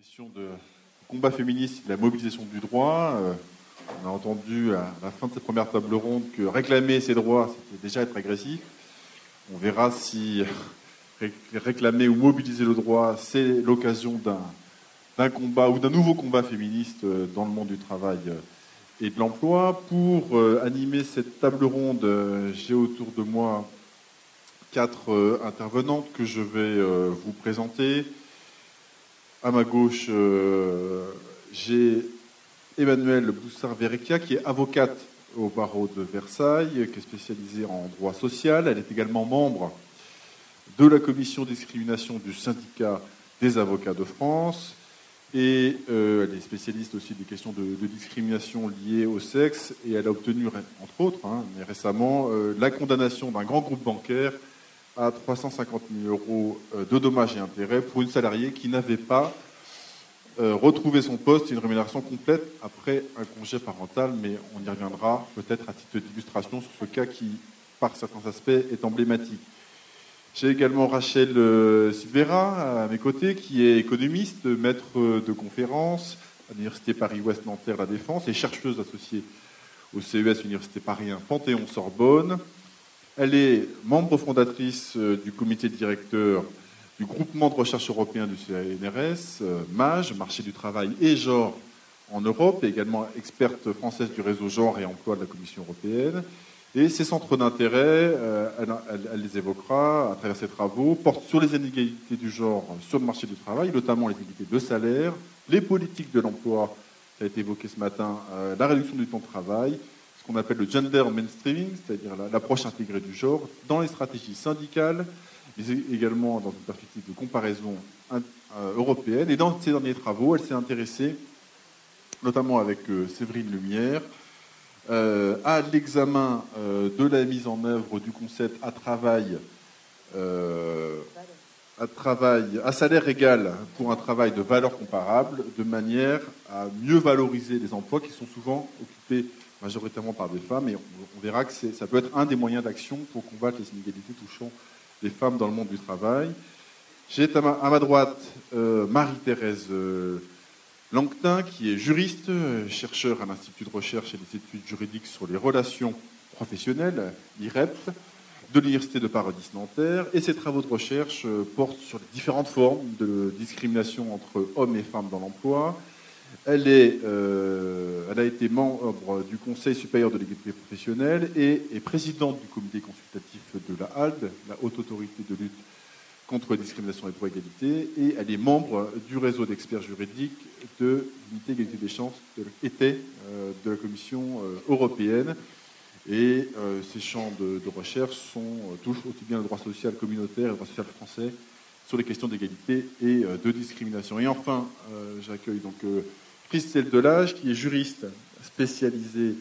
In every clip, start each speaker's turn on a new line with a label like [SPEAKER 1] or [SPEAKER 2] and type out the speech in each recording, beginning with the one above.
[SPEAKER 1] question de combat féministe et de la mobilisation du droit. On a entendu à la fin de cette première table ronde que réclamer ses droits, c'était déjà être agressif. On verra si réclamer ou mobiliser le droit, c'est l'occasion d'un combat ou d'un nouveau combat féministe dans le monde du travail et de l'emploi. Pour animer cette table ronde, j'ai autour de moi 4 intervenantes que je vais vous présenter. À ma gauche, j'ai Emmanuelle Boussard-Verrecchia, qui est avocate au barreau de Versailles, qui est spécialisée en droit social. Elle est également membre de la commission discrimination du syndicat des avocats de France. Et elle est spécialiste aussi des questions de discrimination liées au sexe. Et elle a obtenu, entre autres, mais récemment, la condamnation d'un grand groupe bancaire à 350 000 euros de dommages et intérêts pour une salariée qui n'avait pas retrouvé son poste et une rémunération complète après un congé parental. Mais on y reviendra peut-être à titre d'illustration sur ce cas qui, par certains aspects, est emblématique. J'ai également Rachel Silveira à mes côtés, qui est économiste, maître de conférences à l'Université Paris-Ouest Nanterre La Défense et chercheuse associée au CES Université Paris 1 Panthéon-Sorbonne. Elle est membre fondatrice du comité directeur du groupement de recherche européen du CNRS, MAGE, marché du travail et genre en Europe, et également experte française du réseau genre et emploi de la Commission européenne. Et ses centres d'intérêt, elle les évoquera à travers ses travaux, portent sur les inégalités du genre sur le marché du travail, notamment les inégalités de salaire, les politiques de l'emploi, qui a été évoqué ce matin, la réduction du temps de travail, ce qu'on appelle le gender mainstreaming, c'est-à-dire l'approche intégrée du genre, dans les stratégies syndicales, mais également dans une perspective de comparaison européenne. Et dans ses derniers travaux, elle s'est intéressée, notamment avec Séverine Lumière, à l'examen de la mise en œuvre du concept à salaire égal pour un travail de valeur comparable, de manière à mieux valoriser les emplois qui sont souvent occupés majoritairement par des femmes. Et on verra que ça peut être un des moyens d'action pour combattre les inégalités touchant les femmes dans le monde du travail. J'ai à ma droite Marie-Thérèse Lanquetin, qui est juriste, chercheur à l'Institut de recherche et des études juridiques sur les relations professionnelles, l'IREP, de l'Université de Paris-Nanterre, et ses travaux de recherche portent sur les différentes formes de discrimination entre hommes et femmes dans l'emploi. Elle a été membre du Conseil supérieur de l'égalité professionnelle et est présidente du comité consultatif de la HALD, la Haute Autorité de lutte contre la discrimination et pour l'égalité, et elle est membre du réseau d'experts juridiques de l'unité égalité des chances de la Commission européenne. Et ces champs de recherche touchent aussi bien le droit social communautaire et le droit social français sur les questions d'égalité et de discrimination. Et enfin, j'accueille donc Christelle Delage, qui est juriste spécialisée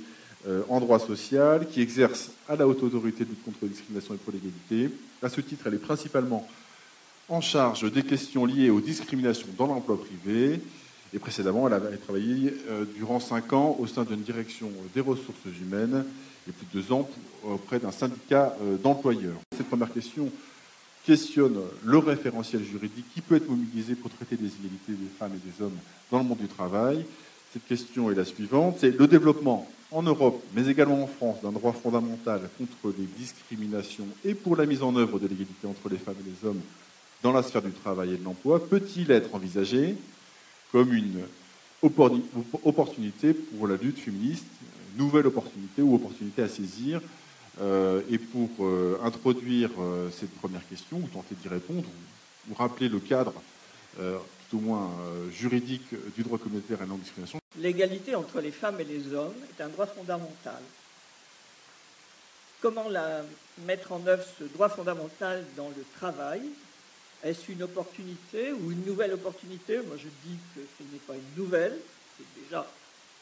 [SPEAKER 1] en droit social, qui exerce à la Haute Autorité de lutte contre la discrimination et pour l'égalité. À ce titre, elle est principalement en charge des questions liées aux discriminations dans l'emploi privé. Et précédemment, elle avait travaillé durant 5 ans au sein d'une direction des ressources humaines et plus de 2 ans auprès d'un syndicat d'employeurs. Cette première question questionne le référentiel juridique qui peut être mobilisé pour traiter des inégalités des femmes et des hommes dans le monde du travail. Cette question est la suivante. C'est le développement en Europe, mais également en France, d'un droit fondamental contre les discriminations et pour la mise en œuvre de l'égalité entre les femmes et les hommes dans la sphère du travail et de l'emploi, peut-il être envisagé comme une opportunité pour la lutte féministe, nouvelle opportunité ou opportunité à saisir? Et pour introduire cette première question, ou tenter d'y répondre, ou rappeler le cadre, tout au moins juridique, du droit communautaire et la non-discrimination.
[SPEAKER 2] L'égalité entre les femmes et les hommes est un droit fondamental. Comment mettre en œuvre ce droit fondamental dans le travail? Est-ce une opportunité ou une nouvelle opportunité? Moi, je dis que ce n'est pas une nouvelle, c'est déjà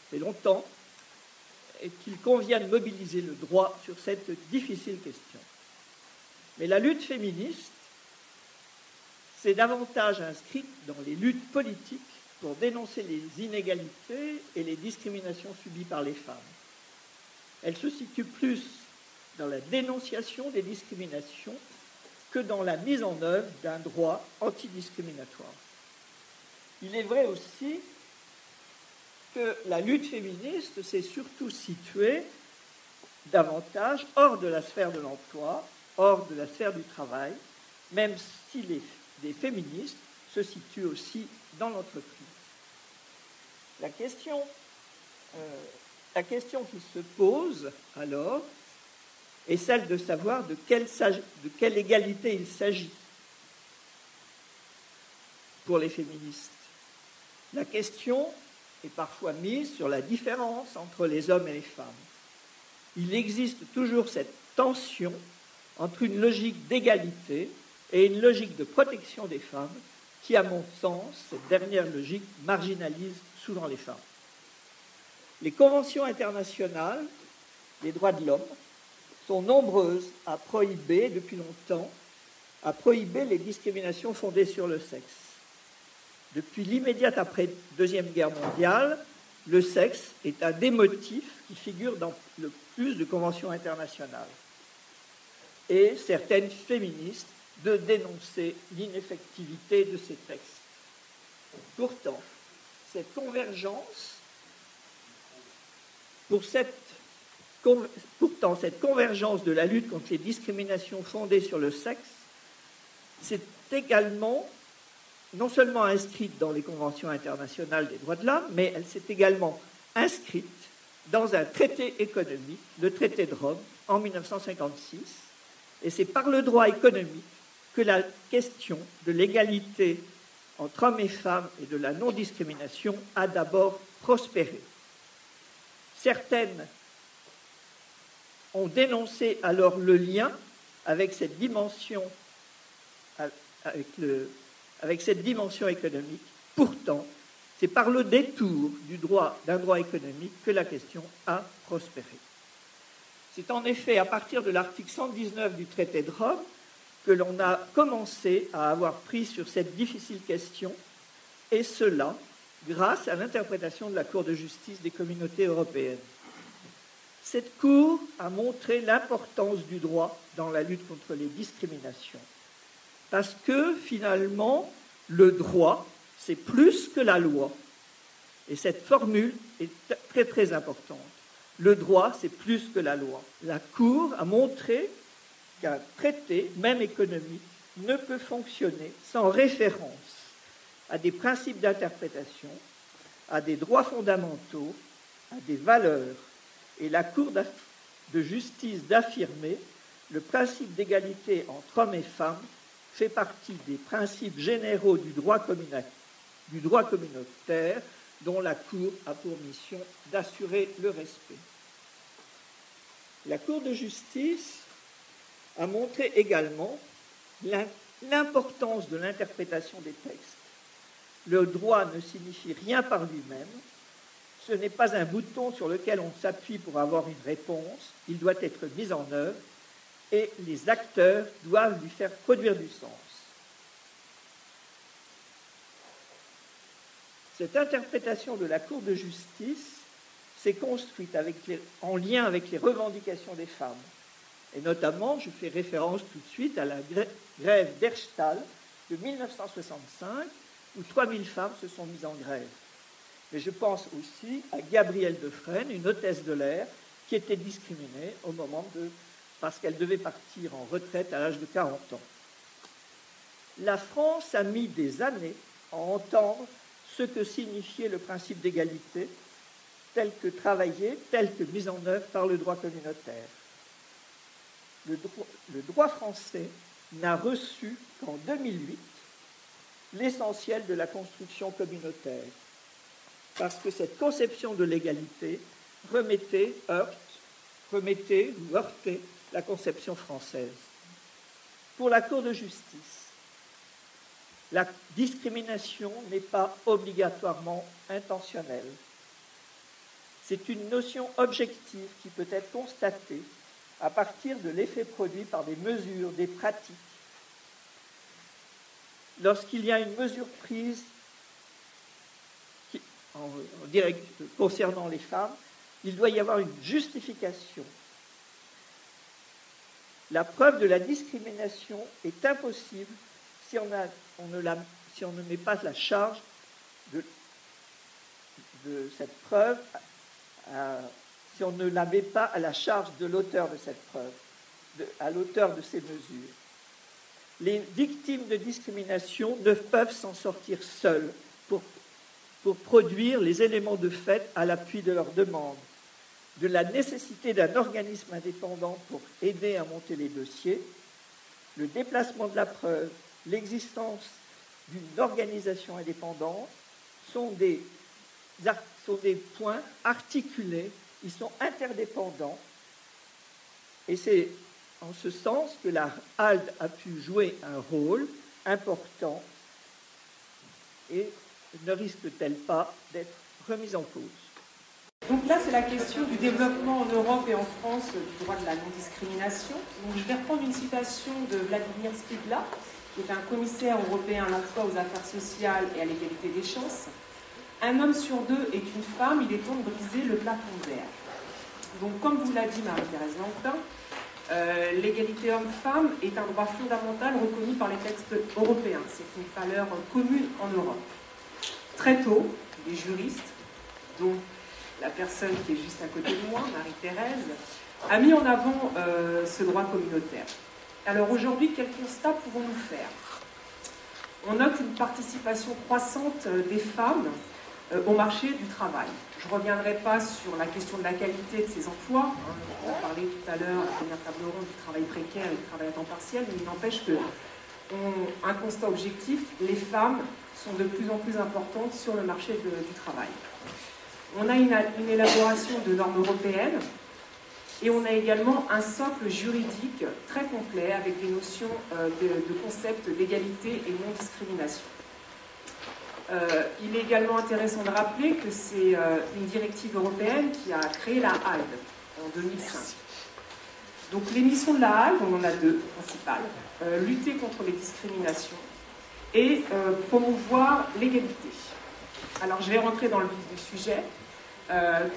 [SPEAKER 2] fait longtemps, et qu'il convient de mobiliser le droit sur cette difficile question. Mais la lutte féministe s'est davantage inscrite dans les luttes politiques pour dénoncer les inégalités et les discriminations subies par les femmes. Elle se situe plus dans la dénonciation des discriminations que dans la mise en œuvre d'un droit antidiscriminatoire. Il est vrai aussi que la lutte féministe s'est surtout située davantage hors de la sphère de l'emploi, hors de la sphère du travail, même si les féministes se situent aussi dans l'entreprise. La question qui se pose alors est celle de savoir de quelle égalité il s'agit pour les féministes. La question est parfois mise sur la différence entre les hommes et les femmes. Il existe toujours cette tension entre une logique d'égalité et une logique de protection des femmes qui, à mon sens, cette dernière logique marginalise souvent les femmes. Les conventions internationales des droits de l'homme sont nombreuses à prohiber, depuis longtemps, les discriminations fondées sur le sexe. Depuis l'immédiate après Deuxième Guerre mondiale, le sexe est un des motifs qui figure dans le plus de conventions internationales. Et certaines féministes de dénoncer l'ineffectivité de ces textes. Pourtant, cette convergence de la lutte contre les discriminations fondées sur le sexe, c'est également non seulement inscrite dans les conventions internationales des droits de l'homme, mais elle s'est également inscrite dans un traité économique, le traité de Rome, en 1956. Et c'est par le droit économique que la question de l'égalité entre hommes et femmes et de la non-discrimination a d'abord prospéré. Certaines ont dénoncé alors le lien avec cette dimension économique. Pourtant, c'est par le détour d'un droit économique que la question a prospéré. C'est en effet à partir de l'article 119 du traité de Rome que l'on a commencé à avoir pris sur cette difficile question, et cela grâce à l'interprétation de la Cour de justice des communautés européennes. Cette Cour a montré l'importance du droit dans la lutte contre les discriminations, parce que finalement, le droit, c'est plus que la loi. Et cette formule est très très importante. Le droit, c'est plus que la loi. La Cour a montré qu'un traité, même économique, ne peut fonctionner sans référence à des principes d'interprétation, à des droits fondamentaux, à des valeurs. Et la Cour de justice d'affirmer le principe d'égalité entre hommes et femmes fait partie des principes généraux du droit communautaire dont la Cour a pour mission d'assurer le respect. La Cour de justice a montré également l'importance de l'interprétation des textes. Le droit ne signifie rien par lui-même. Ce n'est pas un bouton sur lequel on s'appuie pour avoir une réponse. Il doit être mis en œuvre et les acteurs doivent lui faire produire du sens. Cette interprétation de la Cour de justice s'est construite en lien avec les revendications des femmes. Et notamment, je fais référence tout de suite à la grève d'Erstall de 1965, où 3000 femmes se sont mises en grève. Mais je pense aussi à Gabrielle Defresne, une hôtesse de l'air, qui était discriminée parce qu'elle devait partir en retraite à l'âge de 40 ans. La France a mis des années à entendre ce que signifiait le principe d'égalité, tel que travaillé, tel que mis en œuvre par le droit communautaire. Le droit français n'a reçu qu'en 2008 l'essentiel de la construction communautaire, parce que cette conception de l'égalité remettait ou heurtait la conception française. Pour la Cour de justice, la discrimination n'est pas obligatoirement intentionnelle. C'est une notion objective qui peut être constatée à partir de l'effet produit par des mesures, des pratiques. Lorsqu'il y a une mesure prise concernant les femmes, il doit y avoir une justification. La preuve de la discrimination est impossible si on ne met pas la charge de cette preuve si on ne la met pas à la charge de l'auteur de cette preuve, à l'auteur de ces mesures. Les victimes de discrimination ne peuvent s'en sortir seules pour produire les éléments de fait à l'appui de leurs demandes, de la nécessité d'un organisme indépendant pour aider à monter les dossiers, le déplacement de la preuve, l'existence d'une organisation indépendante sont des points articulés, ils sont interdépendants, et c'est en ce sens que la HALD a pu jouer un rôle important et ne risque-t-elle pas d'être remise en cause?
[SPEAKER 3] Donc là, c'est la question du développement en Europe et en France du droit de la non-discrimination. Donc je vais reprendre une citation de Vladimir Spidla, qui est un commissaire européen à l'emploi, aux affaires sociales et à l'égalité des chances. Un homme sur deux est une femme, il est temps de briser le plafond de verre. Donc comme vous l'a dit Marie-Thérèse Lanquetin, l'égalité homme-femme est un droit fondamental reconnu par les textes européens. C'est une valeur commune en Europe. Très tôt, les juristes, dont la personne qui est juste à côté de moi, Marie-Thérèse, a mis en avant ce droit communautaire. Alors aujourd'hui, quel constat pouvons-nous faire? On note une participation croissante des femmes au marché du travail. Je ne reviendrai pas sur la question de la qualité de ces emplois. On a parlé tout à l'heure, à la première table ronde, du travail précaire et du travail à temps partiel, mais il n'empêche qu'un constat objectif, les femmes sont de plus en plus importantes sur le marché du travail. On a une élaboration de normes européennes et on a également un socle juridique très complet avec des notions de concepts d'égalité et non-discrimination. Il est également intéressant de rappeler que c'est une directive européenne qui a créé la HALD en 2005. Donc les missions de la HALD, on en a deux principales. Lutter contre les discriminations et promouvoir l'égalité. Alors je vais rentrer dans le vif du sujet.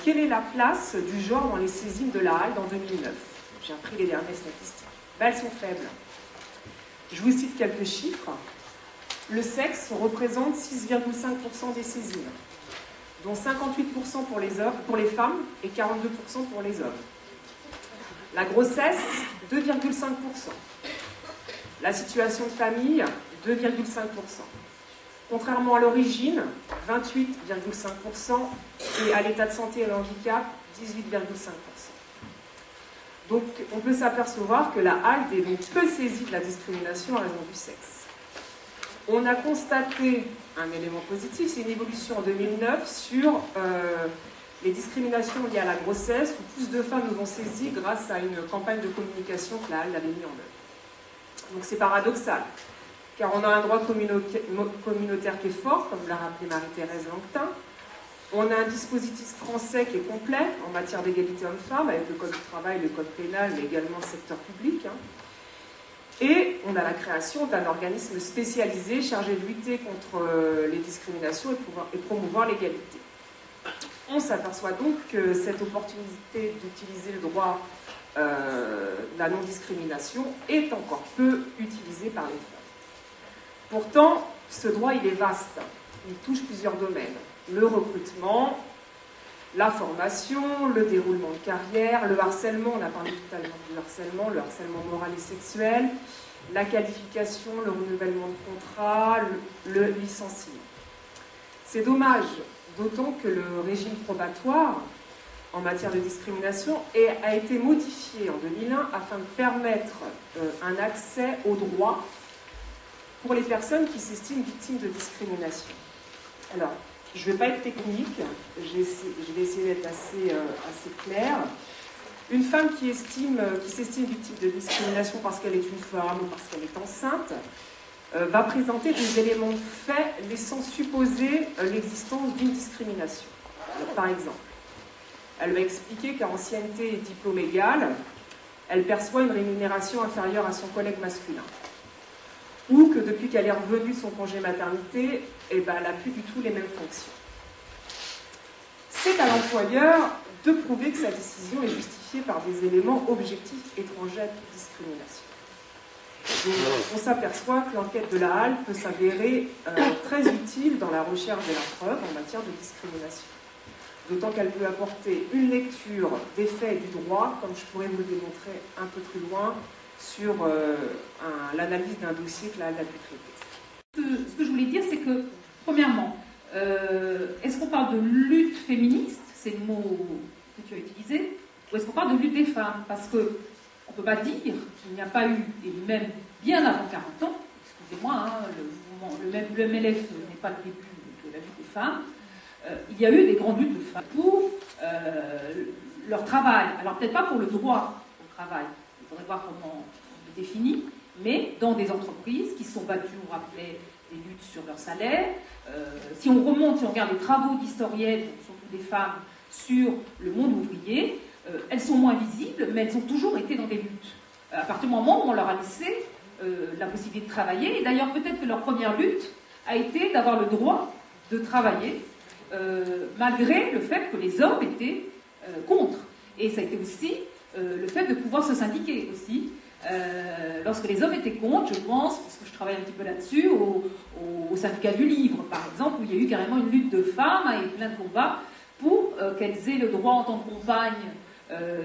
[SPEAKER 3] Quelle est la place du genre dans les saisines de la HALD en 2009? J'ai appris les dernières statistiques. Ben, elles sont faibles. Je vous cite quelques chiffres. Le sexe représente 6,5% des saisines, dont 58% pour les femmes et 42% pour les hommes. La grossesse, 2,5%. La situation de famille, 2,5%. Contrairement à l'origine, 28,5%, et à l'état de santé et le handicap, 18,5%. Donc on peut s'apercevoir que la HALD est donc peu saisie de la discrimination à raison du sexe. On a constaté un élément positif, c'est une évolution en 2009 sur les discriminations liées à la grossesse, où plus de femmes nous ont saisies grâce à une campagne de communication que la HALD avait mis en œuvre. Donc c'est paradoxal, car on a un droit communautaire qui est fort, comme l'a rappelé Marie-Thérèse Lanquetin. On a un dispositif français qui est complet en matière d'égalité homme-femme, avec le code du travail, le code pénal, mais également le secteur public. Et on a la création d'un organisme spécialisé chargé de lutter contre les discriminations et promouvoir l'égalité. On s'aperçoit donc que cette opportunité d'utiliser le droit de la non-discrimination est encore peu utilisée par les femmes. Pourtant, ce droit, il est vaste. Il touche plusieurs domaines. Le recrutement, la formation, le déroulement de carrière, le harcèlement, on a parlé tout à l'heure du harcèlement, le harcèlement moral et sexuel, la qualification, le renouvellement de contrat, le licenciement. C'est dommage, d'autant que le régime probatoire en matière de discrimination a été modifié en 2001 afin de permettre un accès au droit pour les personnes qui s'estiment victimes de discrimination. Alors, je ne vais pas être technique, je vais essayer d'être assez claire. Une femme qui s'estime victime de discrimination parce qu'elle est une femme ou parce qu'elle est enceinte va présenter des éléments de fait laissant supposer l'existence d'une discrimination. Alors, par exemple, elle va expliquer qu'à ancienneté et diplôme égal, elle perçoit une rémunération inférieure à son collègue masculin. Ou que depuis qu'elle est revenue de son congé maternité, elle n'a plus du tout les mêmes fonctions. C'est à l'employeur de prouver que sa décision est justifiée par des éléments objectifs étrangers à toute discrimination. Donc, on s'aperçoit que l'enquête de la Halle peut s'avérer très utile dans la recherche de la preuve en matière de discrimination. D'autant qu'elle peut apporter une lecture des faits et du droit, comme je pourrais vous le démontrer un peu plus loin, sur l'analyse d'un dossier que la Halle a pu traiter.
[SPEAKER 4] Ce que je voulais dire, c'est que, premièrement, est-ce qu'on parle de lutte féministe, c'est le mot que tu as utilisé, ou est-ce qu'on parle de lutte des femmes? Parce qu'on ne peut pas dire qu'il n'y a pas eu, et même bien avant 40 ans, excusez-moi, hein, le MLF n'est pas le début de la lutte des femmes, il y a eu des grandes luttes de femmes pour leur travail. Alors peut-être pas pour le droit au travail, il faudrait voir comment on le définit, mais dans des entreprises qui se sont battues, on rappelait, des luttes sur leur salaire. Si on remonte, si on regarde les travaux d'historiennes, surtout des femmes, sur le monde ouvrier, elles sont moins visibles, mais elles ont toujours été dans des luttes. À partir du moment où on leur a laissé la possibilité de travailler, et d'ailleurs peut-être que leur première lutte a été d'avoir le droit de travailler, malgré le fait que les hommes étaient contre. Et ça a été aussi le fait de pouvoir se syndiquer aussi. Lorsque les hommes étaient contre, je pense, parce que je travaille un petit peu là-dessus, au syndicat du livre, par exemple, où il y a eu carrément une lutte de femmes et plein de combats pour qu'elles aient le droit en tant que compagne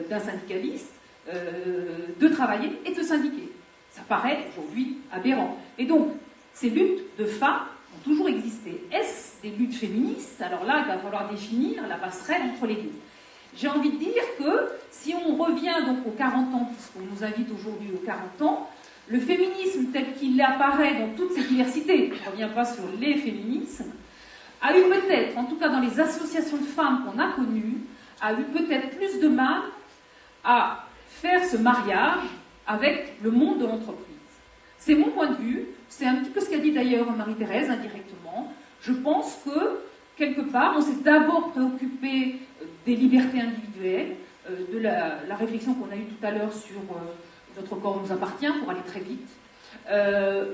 [SPEAKER 4] d'un syndicaliste de travailler et de se syndiquer. Ça paraît aujourd'hui aberrant. Et donc, ces luttes de femmes ont toujours existé. Est-ce des luttes féministes? Alors là, il va falloir définir la passerelle entre les deux. J'ai envie de dire que si on revient donc aux 40 ans, puisqu'on nous invite aujourd'hui aux 40 ans, le féminisme tel qu'il apparaît dans toutes ses diversités, je ne reviens pas sur les féminismes, a eu peut-être, en tout cas dans les associations de femmes qu'on a connues, a eu peut-être plus de mal à faire ce mariage avec le monde de l'entreprise. C'est mon point de vue, c'est un petit peu ce qu'a dit d'ailleurs Marie-Thérèse indirectement. Je pense que, quelque part, on s'est d'abord préoccupé des libertés individuelles, de la réflexion qu'on a eue tout à l'heure sur notre corps nous appartient, pour aller très vite,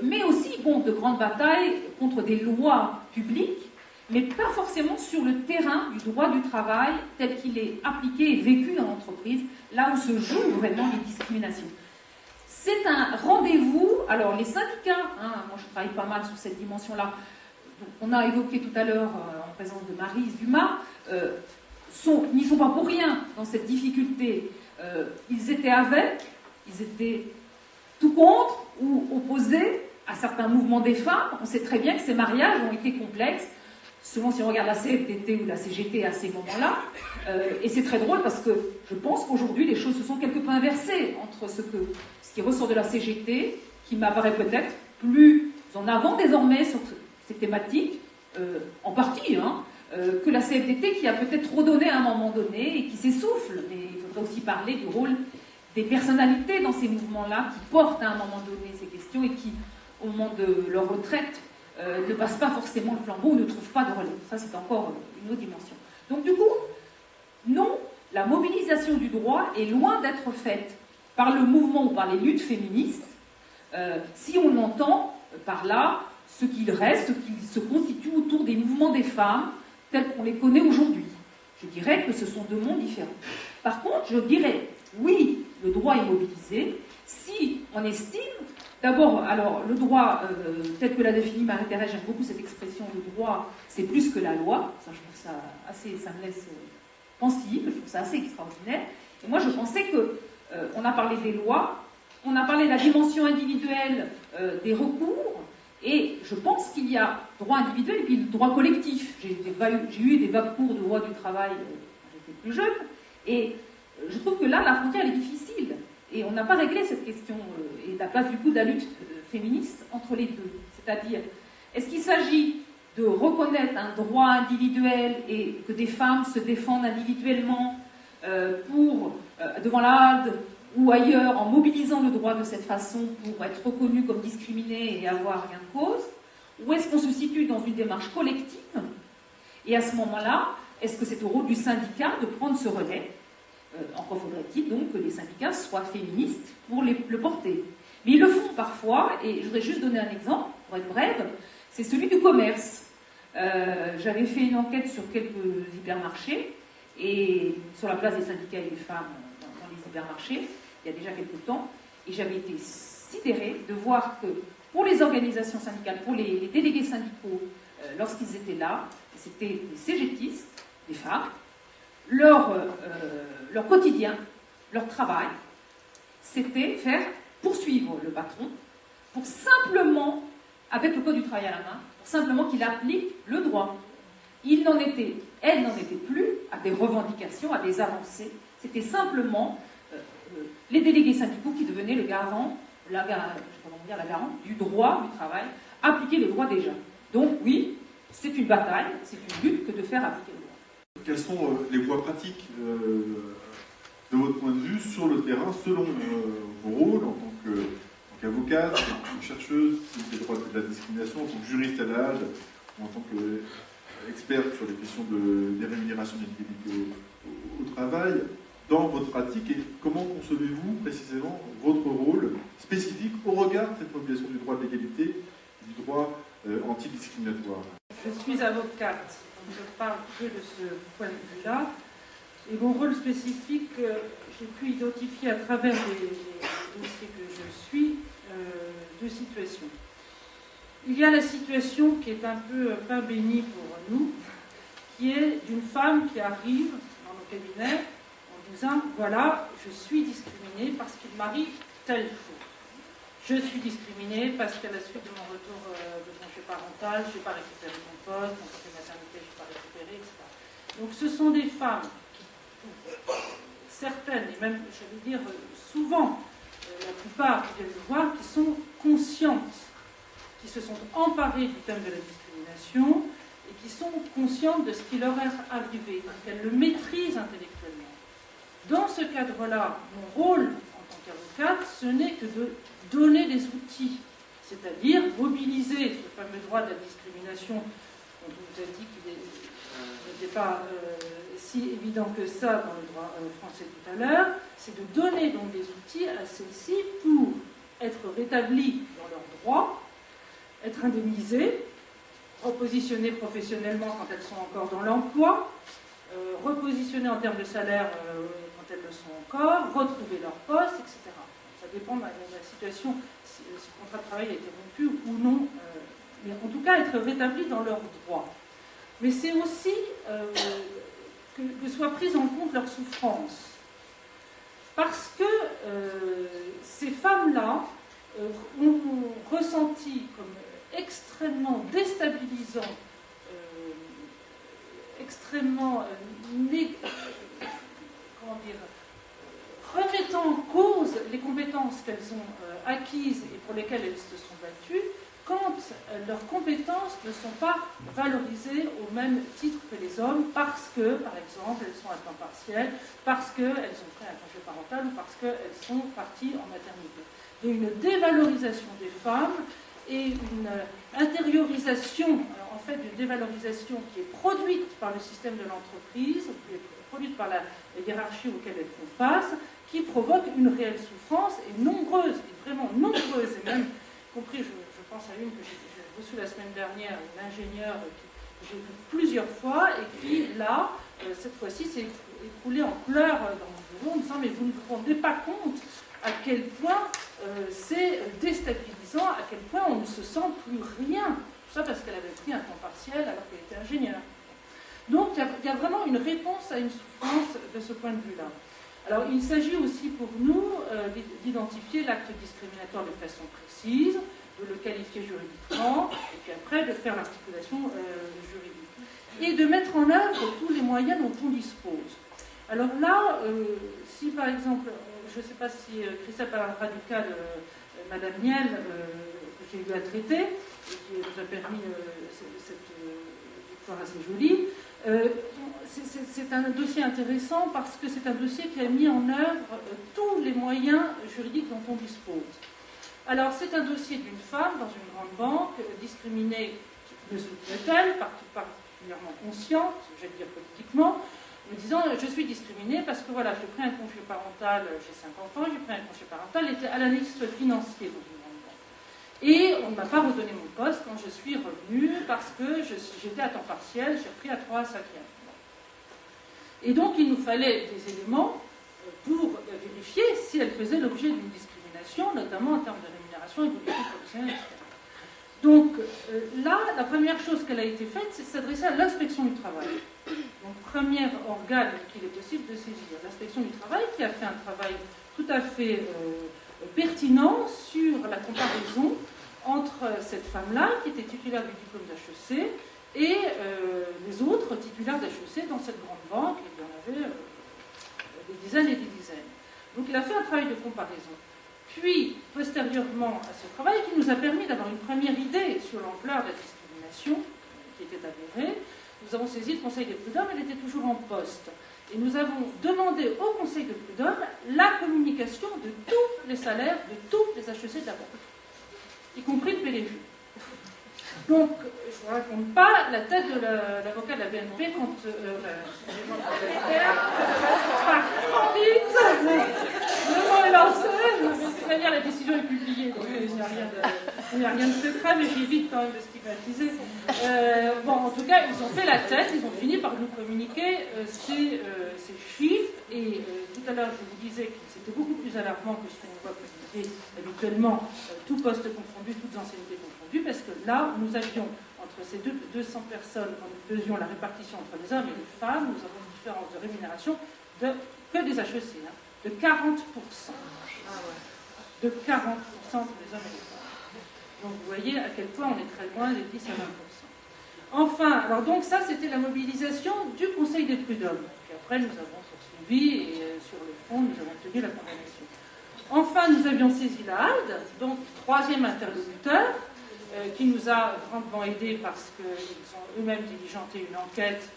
[SPEAKER 4] mais aussi, bon, de grandes batailles contre des lois publiques, mais pas forcément sur le terrain du droit du travail tel qu'il est appliqué et vécu dans l'entreprise, là où se jouent vraiment les discriminations. C'est un rendez-vous, alors les syndicats, hein, moi je travaille pas mal sur cette dimension-là, on a évoqué tout à l'heure, en présence de Maryse Dumas, n'y sont pas pour rien dans cette difficulté. Ils étaient avec, ils étaient tout contre ou opposés à certains mouvements des femmes. On sait très bien que ces mariages ont été complexes, selon si on regarde la CFDT ou la CGT à ces moments-là. Et c'est très drôle parce que je pense qu'aujourd'hui, les choses se sont quelque peu inversées entre ce qui ressort de la CGT, qui m'apparaît peut-être plus en avant désormais sur ces thématiques, en partie, hein, que la CFDT qui a peut-être trop donné à un moment donné et qui s'essouffle. Mais il faudrait aussi parler du rôle des personnalités dans ces mouvements-là qui portent à un moment donné ces questions et qui, au moment de leur retraite, ne passent pas forcément le flambeau ou ne trouvent pas de relais. Ça, c'est encore une autre dimension. Donc, du coup, non, la mobilisation du droit est loin d'être faite par le mouvement ou par les luttes féministes, si on entend par là ce qu'il reste, ce qui se constitue autour des mouvements des femmes tels qu'on les connaît aujourd'hui. Je dirais que ce sont deux mondes différents. Par contre, je dirais, oui, le droit est mobilisé, si on estime, d'abord, alors, le droit, tel que l'a défini Marie-Thérèse, j'aime beaucoup cette expression, le droit, c'est plus que la loi, ça, je trouve ça assez, ça me laisse pensive, je trouve ça assez extraordinaire, et moi je pensais que, on a parlé des lois, on a parlé de la dimension individuelle des recours, et je pense qu'il y a droit individuel et puis le droit collectif. J'ai eu des vagues cours de droit du travail quand j'étais plus jeune, et je trouve que là, la frontière est difficile, et on n'a pas réglé cette question, et la place du coup de la lutte féministe entre les deux. C'est-à-dire, est-ce qu'il s'agit de reconnaître un droit individuel et que des femmes se défendent individuellement devant la HALDE ou ailleurs, en mobilisant le droit de cette façon pour être reconnues comme discriminées et avoir gain de cause? Ou est-ce qu'on se situe dans une démarche collective? Et à ce moment-là, est-ce que c'est au rôle du syndicat de prendre ce relais? Encore faudrait-il donc que les syndicats soient féministes pour le porter. Mais ils le font parfois, et je voudrais juste donner un exemple, pour être brève, c'est celui du commerce. J'avais fait une enquête sur quelques hypermarchés, et sur la place des syndicats et des femmes dans les hypermarchés, il y a déjà quelques temps, et j'avais été sidérée de voir que pour les organisations syndicales, pour les délégués syndicaux, lorsqu'ils étaient là, c'était des cégétistes, des femmes, leur quotidien, leur travail, c'était poursuivre le patron pour simplement, avec le code du travail à la main, pour simplement qu'il applique le droit. Elle n'en était plus à des revendications, à des avancées. C'était simplement les délégués syndicaux qui devenaient la garante du droit du travail, appliquer le droit déjà. Donc oui, c'est une bataille, c'est une lutte que de faire appliquer le droit.
[SPEAKER 1] Quelles sont les voies pratiques de votre point de vue sur le terrain, selon vos rôles en tant qu'avocate, en tant que chercheuse des droits de la discrimination, en tant que juriste à l'âge, ou en tant qu'experte sur les questions des rémunérations d'inégalité au travail, dans votre pratique, et comment concevez-vous précisément votre rôle spécifique au regard de cette mobilisation du droit de l'égalité et du droit antidiscriminatoire?
[SPEAKER 5] Je suis avocate, donc je parle que de ce point de vue-là. Et mon rôle spécifique, j'ai pu identifier à travers les dossiers que je suis deux situations. Il y a la situation qui est un peu pain béni pour nous, qui est d'une femme qui arrive dans nos cabinets en disant « Voilà, je suis discriminée parce qu'il m'arrive telle chose. Je suis discriminée parce qu'à la suite de mon retour de congé parental, je n'ai pas récupéré mon poste, mon congé maternité, je n'ai pas récupéré, etc. » Donc ce sont des femmes certaines, et même, je veux dire, souvent, la plupart qui viennent nous voir, qui sont conscientes, qui se sont emparées du thème de la discrimination et qui sont conscientes de ce qui leur est arrivé, donc elles le maîtrisent intellectuellement. Dans ce cadre-là, mon rôle en tant qu'avocate, ce n'est que de donner des outils, c'est-à-dire mobiliser ce fameux droit de la discrimination dont on vous a dit qu'il n'était pas si évident que ça dans le droit français tout à l'heure, c'est de donner donc des outils à celles-ci pour être rétablies dans leurs droits, être indemnisées, repositionnées professionnellement quand elles sont encore dans l'emploi, repositionnées en termes de salaire quand elles le sont encore, retrouver leur poste, etc. Ça dépend de la situation, si le contrat de travail a été rompu ou non, mais en tout cas être rétablies dans leurs droits. Mais c'est aussi que soit prise en compte leur souffrance. Parce que ces femmes-là ont ressenti comme extrêmement déstabilisant, extrêmement remettant en cause les compétences qu'elles ont acquises et pour lesquelles elles se sont battues, quand leurs compétences ne sont pas valorisées au même titre que les hommes, parce que, par exemple, elles sont à temps partiel, parce qu'elles ont pris un congé parental ou parce qu'elles sont parties en maternité. Il y a une dévalorisation des femmes et une intériorisation, en fait, d'une dévalorisation qui est produite par le système de l'entreprise, qui est produite par la hiérarchie auquel elles font face, qui provoque une réelle souffrance, et nombreuse, et vraiment nombreuse, et même, compris, je pense à une que j'ai reçue la semaine dernière, une ingénieure que j'ai vue plusieurs fois, et qui, là, cette fois-ci, s'est écroulée en pleurs dans mon bureau, en disant « Mais vous ne vous rendez pas compte à quel point c'est déstabilisant, à quel point on ne se sent plus rien. » Tout ça parce qu'elle avait pris un temps partiel alors qu'elle était ingénieure. Donc, il y a vraiment une réponse à une souffrance de ce point de vue-là. Alors, il s'agit aussi pour nous d'identifier l'acte discriminatoire de façon précise, de le qualifier juridiquement, et puis après de faire l'articulation juridique. Et de mettre en œuvre tous les moyens dont on dispose. Alors là, si par exemple, je ne sais pas si Christophe Radical, Madame Niel, que j'ai eu à traiter, et qui nous a permis cette victoire assez jolie, c'est un dossier intéressant parce que c'est un dossier qui a mis en œuvre tous les moyens juridiques dont on dispose. Alors, c'est un dossier d'une femme dans une grande banque, discriminée, me soutenait-elle, particulièrement consciente, j'allais dire politiquement, me disant « Je suis discriminée parce que voilà, j'ai pris un congé parental, j'ai 5 enfants, j'ai pris un congé parental, j'étais analyste financier dans une grande banque. Et on ne m'a pas redonné mon poste quand je suis revenue parce que j'étais à temps partiel, j'ai repris à 3 à 5e. » Et donc, il nous fallait des éléments pour vérifier si elle faisait l'objet d'une discrimination discrimination, notamment en termes de rémunération, évolution professionnelle, etc. Donc là, la première chose qu'elle a été faite, c'est de s'adresser à l'inspection du travail. Donc premier organe qu'il est possible de saisir, l'inspection du travail, qui a fait un travail tout à fait pertinent sur la comparaison entre cette femme-là, qui était titulaire du diplôme d'HEC, et les autres titulaires d'HEC dans cette grande banque, et il y en avait des dizaines et des dizaines. Donc il a fait un travail de comparaison. Puis, postérieurement à ce travail, qui nous a permis d'avoir une première idée sur l'ampleur de la discrimination qui était avérée, nous avons saisi le Conseil des prud'hommes, elle était toujours en poste. Et nous avons demandé au Conseil des prud'hommes la communication de tous les salaires de tous les HEC de la banque, y compris le PDG. Donc, je ne vous raconte pas la tête de l'avocat de la BNP quand... Le mot est lancé, de toute manière la décision est publiée, donc il n'y a rien de secret, mais j'évite quand même de stigmatiser. Bon, en tout cas, ils ont fait la tête, ils ont fini par nous communiquer ces chiffres, et tout à l'heure je vous disais que c'était beaucoup plus alarmant que ce qu'on voit communiquer habituellement, tout poste confondu, toutes anciennetés confondues, parce que là, nous avions, entre ces 200 personnes, quand nous faisions la répartition entre les hommes et les femmes, nous avons une différence de rémunération que des HEC, hein, de 40%. De 40% pour les hommes et les femmes. Donc vous voyez à quel point on est très loin des 10 à 20%. Enfin, alors donc ça c'était la mobilisation du Conseil des prud'hommes. Puis après nous avons poursuivi et sur le fond nous avons obtenu la condamnation. Enfin nous avions saisi la HALDE, donc troisième interlocuteur, qui nous a grandement aidés parce qu'ils ont eux-mêmes diligenté une enquête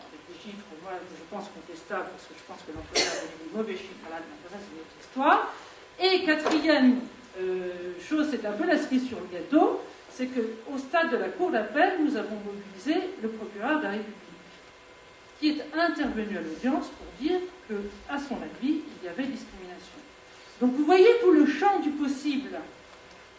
[SPEAKER 5] avec des chiffres, moi je pense contestables, parce que je pense que l'employeur a donné des mauvais chiffres à la m'intéresse, c'est une autre histoire. Et quatrième chose, c'est un peu la cerise sur le gâteau, c'est qu'au stade de la cour d'appel, nous avons mobilisé le procureur de la République, qui est intervenu à l'audience pour dire qu'à son avis, il y avait discrimination. Donc vous voyez tout le champ du possible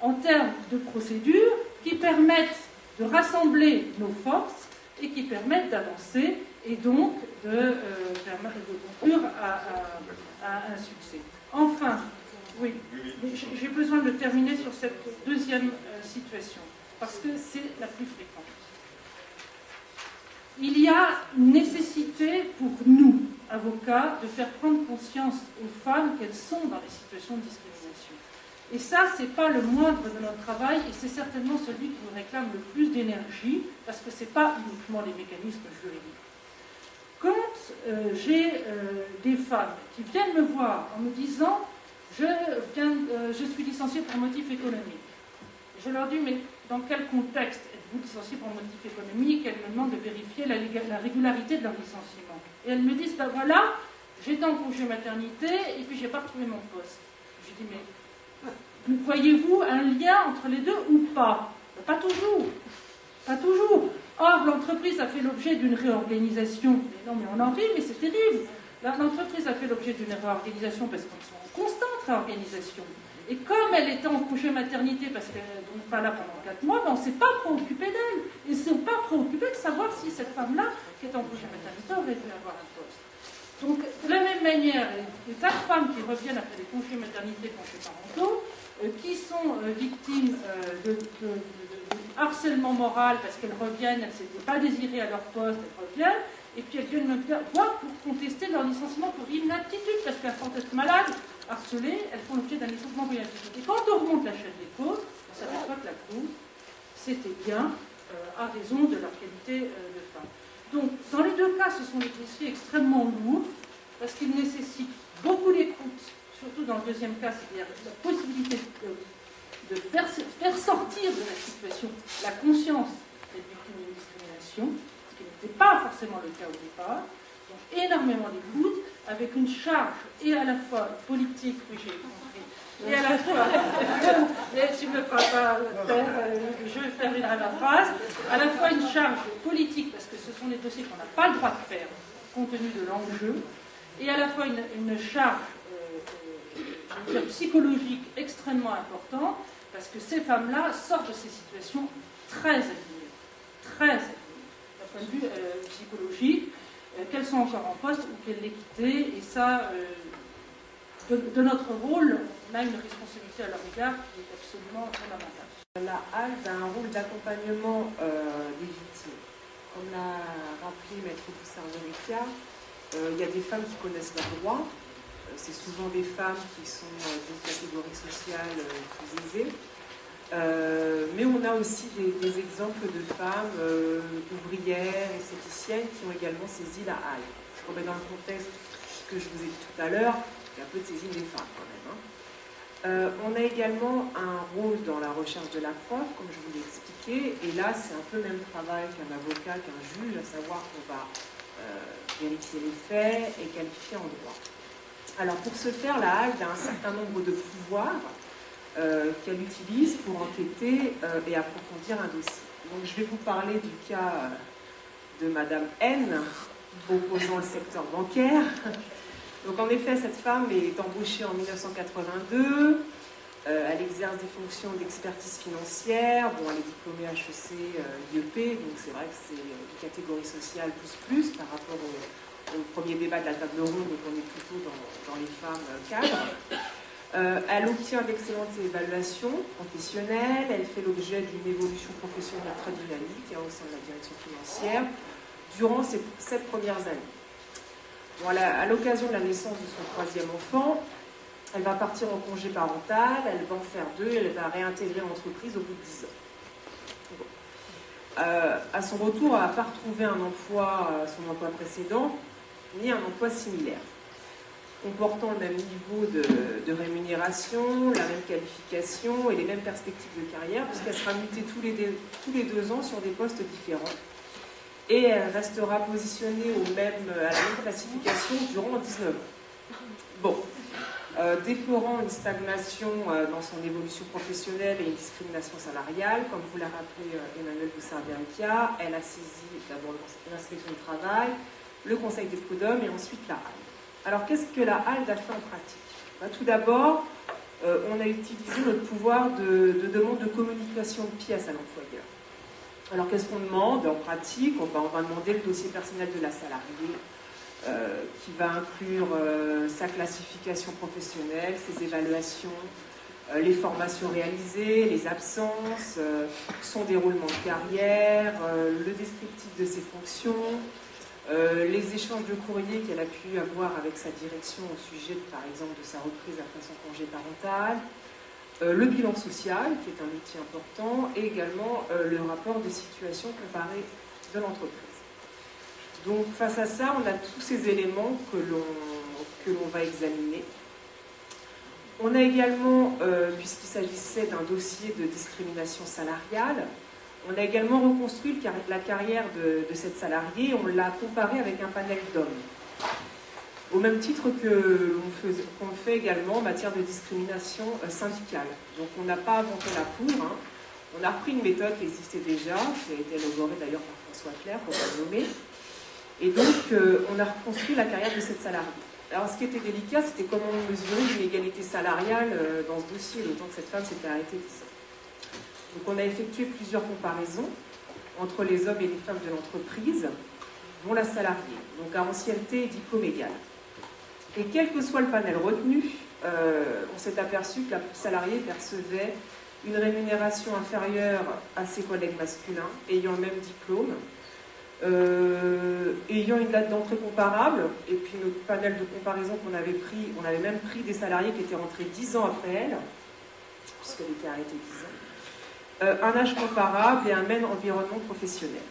[SPEAKER 5] en termes de procédures qui permettent de rassembler nos forces et qui permettent d'avancer et donc de conclure à un succès. Enfin, oui, j'ai besoin de terminer sur cette deuxième situation, parce que c'est la plus fréquente. Il y a une nécessité pour nous, avocats, de faire prendre conscience aux femmes qu'elles sont dans des situations de discrimination. Et ça, ce n'est pas le moindre de notre travail, et c'est certainement celui qui nous réclame le plus d'énergie, parce que ce n'est pas uniquement les mécanismes juridiques. Quand j'ai des femmes qui viennent me voir en me disant « je suis licenciée pour motif économique », je leur dis « mais dans quel contexte êtes-vous licenciée pour motif économique ?» Elles me demandent de vérifier la régularité de leur licenciement. Et elles me disent « ben voilà, j'étais en congé maternité et puis je n'ai pas retrouvé mon poste ». Je dis « mais voyez-vous un lien entre les deux ou pas ?» Pas toujours. Pas toujours. Or, l'entreprise a fait l'objet d'une réorganisation. Mais non, mais on en rit, mais c'est terrible. L'entreprise a fait l'objet d'une réorganisation parce qu'on est en constante réorganisation. Et comme elle était en congé maternité, parce qu'elle n'est pas là pendant 4 mois, ben on ne s'est pas préoccupé d'elle. Ils ne sont pas préoccupés de savoir si cette femme-là, qui est en congé maternité, aurait dû avoir un poste. Donc, de la même manière, les tas de femmes qui reviennent après les congés maternité, congés parentaux, qui sont victimes de harcèlement moral parce qu'elles reviennent, elles ne s'étaient pas désirées à leur poste, elles reviennent, et puis elles viennent me voir pour contester leur licenciement pour inaptitude, parce qu'elles sont être malades, harcelées, elles font l'objet d'un licenciement pour inaptitude. Et quand on remonte la chaîne des causes, on s'aperçoit que la cause, c'était bien à raison de leur qualité de femme. Donc, dans les deux cas, ce sont des dossiers extrêmement lourds, parce qu'ils nécessitent beaucoup d'écoute, surtout dans le deuxième cas, c'est-à-dire la possibilité de faire sortir de la situation la conscience des victimes de discrimination, ce qui n'était pas forcément le cas au départ. Donc énormément d'écoute, avec une charge et à la fois politique, oui j'ai compris, et à la fois, et tu ne me feras pas faire, je vais faire une à la phrase, à la fois une charge politique, parce que ce sont des dossiers qu'on n'a pas le droit de faire, compte tenu de l'enjeu, et à la fois une charge psychologique extrêmement importante, parce que ces femmes-là sortent de ces situations très abîmées, d'un point de vue psychologique, qu'elles sont encore en poste ou qu'elles l'aient quitté, et ça, de notre rôle, on a une responsabilité à leur égard qui est absolument fondamentale.
[SPEAKER 3] La HALD a un rôle d'accompagnement des victimes. Comme l'a rappelé Maître Boussard-Vericchia, il y a des femmes qui connaissent leurs droits. C'est souvent des femmes qui sont d'une catégorie sociale plus aisée. Mais on a aussi des exemples de femmes ouvrières, esthéticiennes qui ont également saisi la HALD. Je remets dans le contexte que je vous ai dit tout à l'heure, il y a un peu de saisine des femmes quand même. On a également un rôle dans la recherche de la preuve, comme je vous l'ai expliqué, et là c'est un peu le même travail qu'un avocat, qu'un juge, à savoir qu'on va vérifier les faits et qualifier en droit. Alors pour ce faire, la HALD a un certain nombre de pouvoirs qu'elle utilise pour enquêter et approfondir un dossier. Donc je vais vous parler du cas de Madame N, opposant le secteur bancaire. Donc en effet, cette femme est embauchée en 1982, elle exerce des fonctions d'expertise financière, bon, elle est diplômée HEC, IEP, donc c'est vrai que c'est une catégorie sociale plus par rapport au premier débat de la table ronde, donc on est plutôt dans les femmes cadres. Elle obtient d'excellentes évaluations professionnelles, elle fait l'objet d'une évolution professionnelle très dynamique au sein de la direction financière durant ces 7 premières années. Bon, à l'occasion de la naissance de son 3e enfant, elle va partir en congé parental, elle va en faire 2 et elle va réintégrer l'entreprise au bout de 10 ans. Bon. À son retour, elle n'a pas retrouvé un emploi, son emploi précédent, ni un emploi similaire, comportant le même niveau de rémunération, la même qualification et les mêmes perspectives de carrière, puisqu'elle sera mutée tous les 2 ans sur des postes différents. Et elle restera positionnée à la même classification durant 19 ans. Bon, déplorant une stagnation dans son évolution professionnelle et une discrimination salariale, comme vous l'a rappelé Emmanuel Boussard-Vericchia, elle a saisi d'abord l'inspection du travail, le conseil des prud'hommes et ensuite la HALD. Alors qu'est-ce que la HALD a fait en pratique? Tout d'abord, on a utilisé notre pouvoir de demande de communication de pièces à l'employeur. Alors qu'est-ce qu'on demande en pratique? On va demander le dossier personnel de la salariée qui va inclure sa classification professionnelle, ses évaluations, les formations réalisées, les absences, son déroulement de carrière, le descriptif de ses fonctions, les échanges de courrier qu'elle a pu avoir avec sa direction au sujet, par exemple, de sa reprise après son congé parental, le bilan social, qui est un outil important, et également le rapport de situation comparée de l'entreprise. Donc, face à ça, on a tous ces éléments que l'on va examiner. On a également, puisqu'il s'agissait d'un dossier de discrimination salariale, on a également reconstruit la carrière de cette salariée, on l'a comparée avec un panel d'hommes. Au même titre qu'on fait également en matière de discrimination syndicale. Donc on n'a pas inventé la poudre, hein. On a repris une méthode qui existait déjà, qui a été élaborée d'ailleurs par François Clair, pour la nommer, et donc on a reconstruit la carrière de cette salariée. Alors ce qui était délicat, c'était comment mesurer l'inégalité salariale dans ce dossier, d'autant que cette femme s'était arrêtée d'ici. Donc on a effectué plusieurs comparaisons entre les hommes et les femmes de l'entreprise, dont la salariée, donc à ancienneté et diplôme égal. Et quel que soit le panel retenu, on s'est aperçu que la salariée percevait une rémunération inférieure à ses collègues masculins, ayant le même diplôme, ayant une date d'entrée comparable, et puis notre panel de comparaison qu'on avait pris, on avait même pris des salariés qui étaient rentrés 10 ans après elle, puisqu'elle était arrêtée 10 ans, un âge comparable et un même environnement professionnel.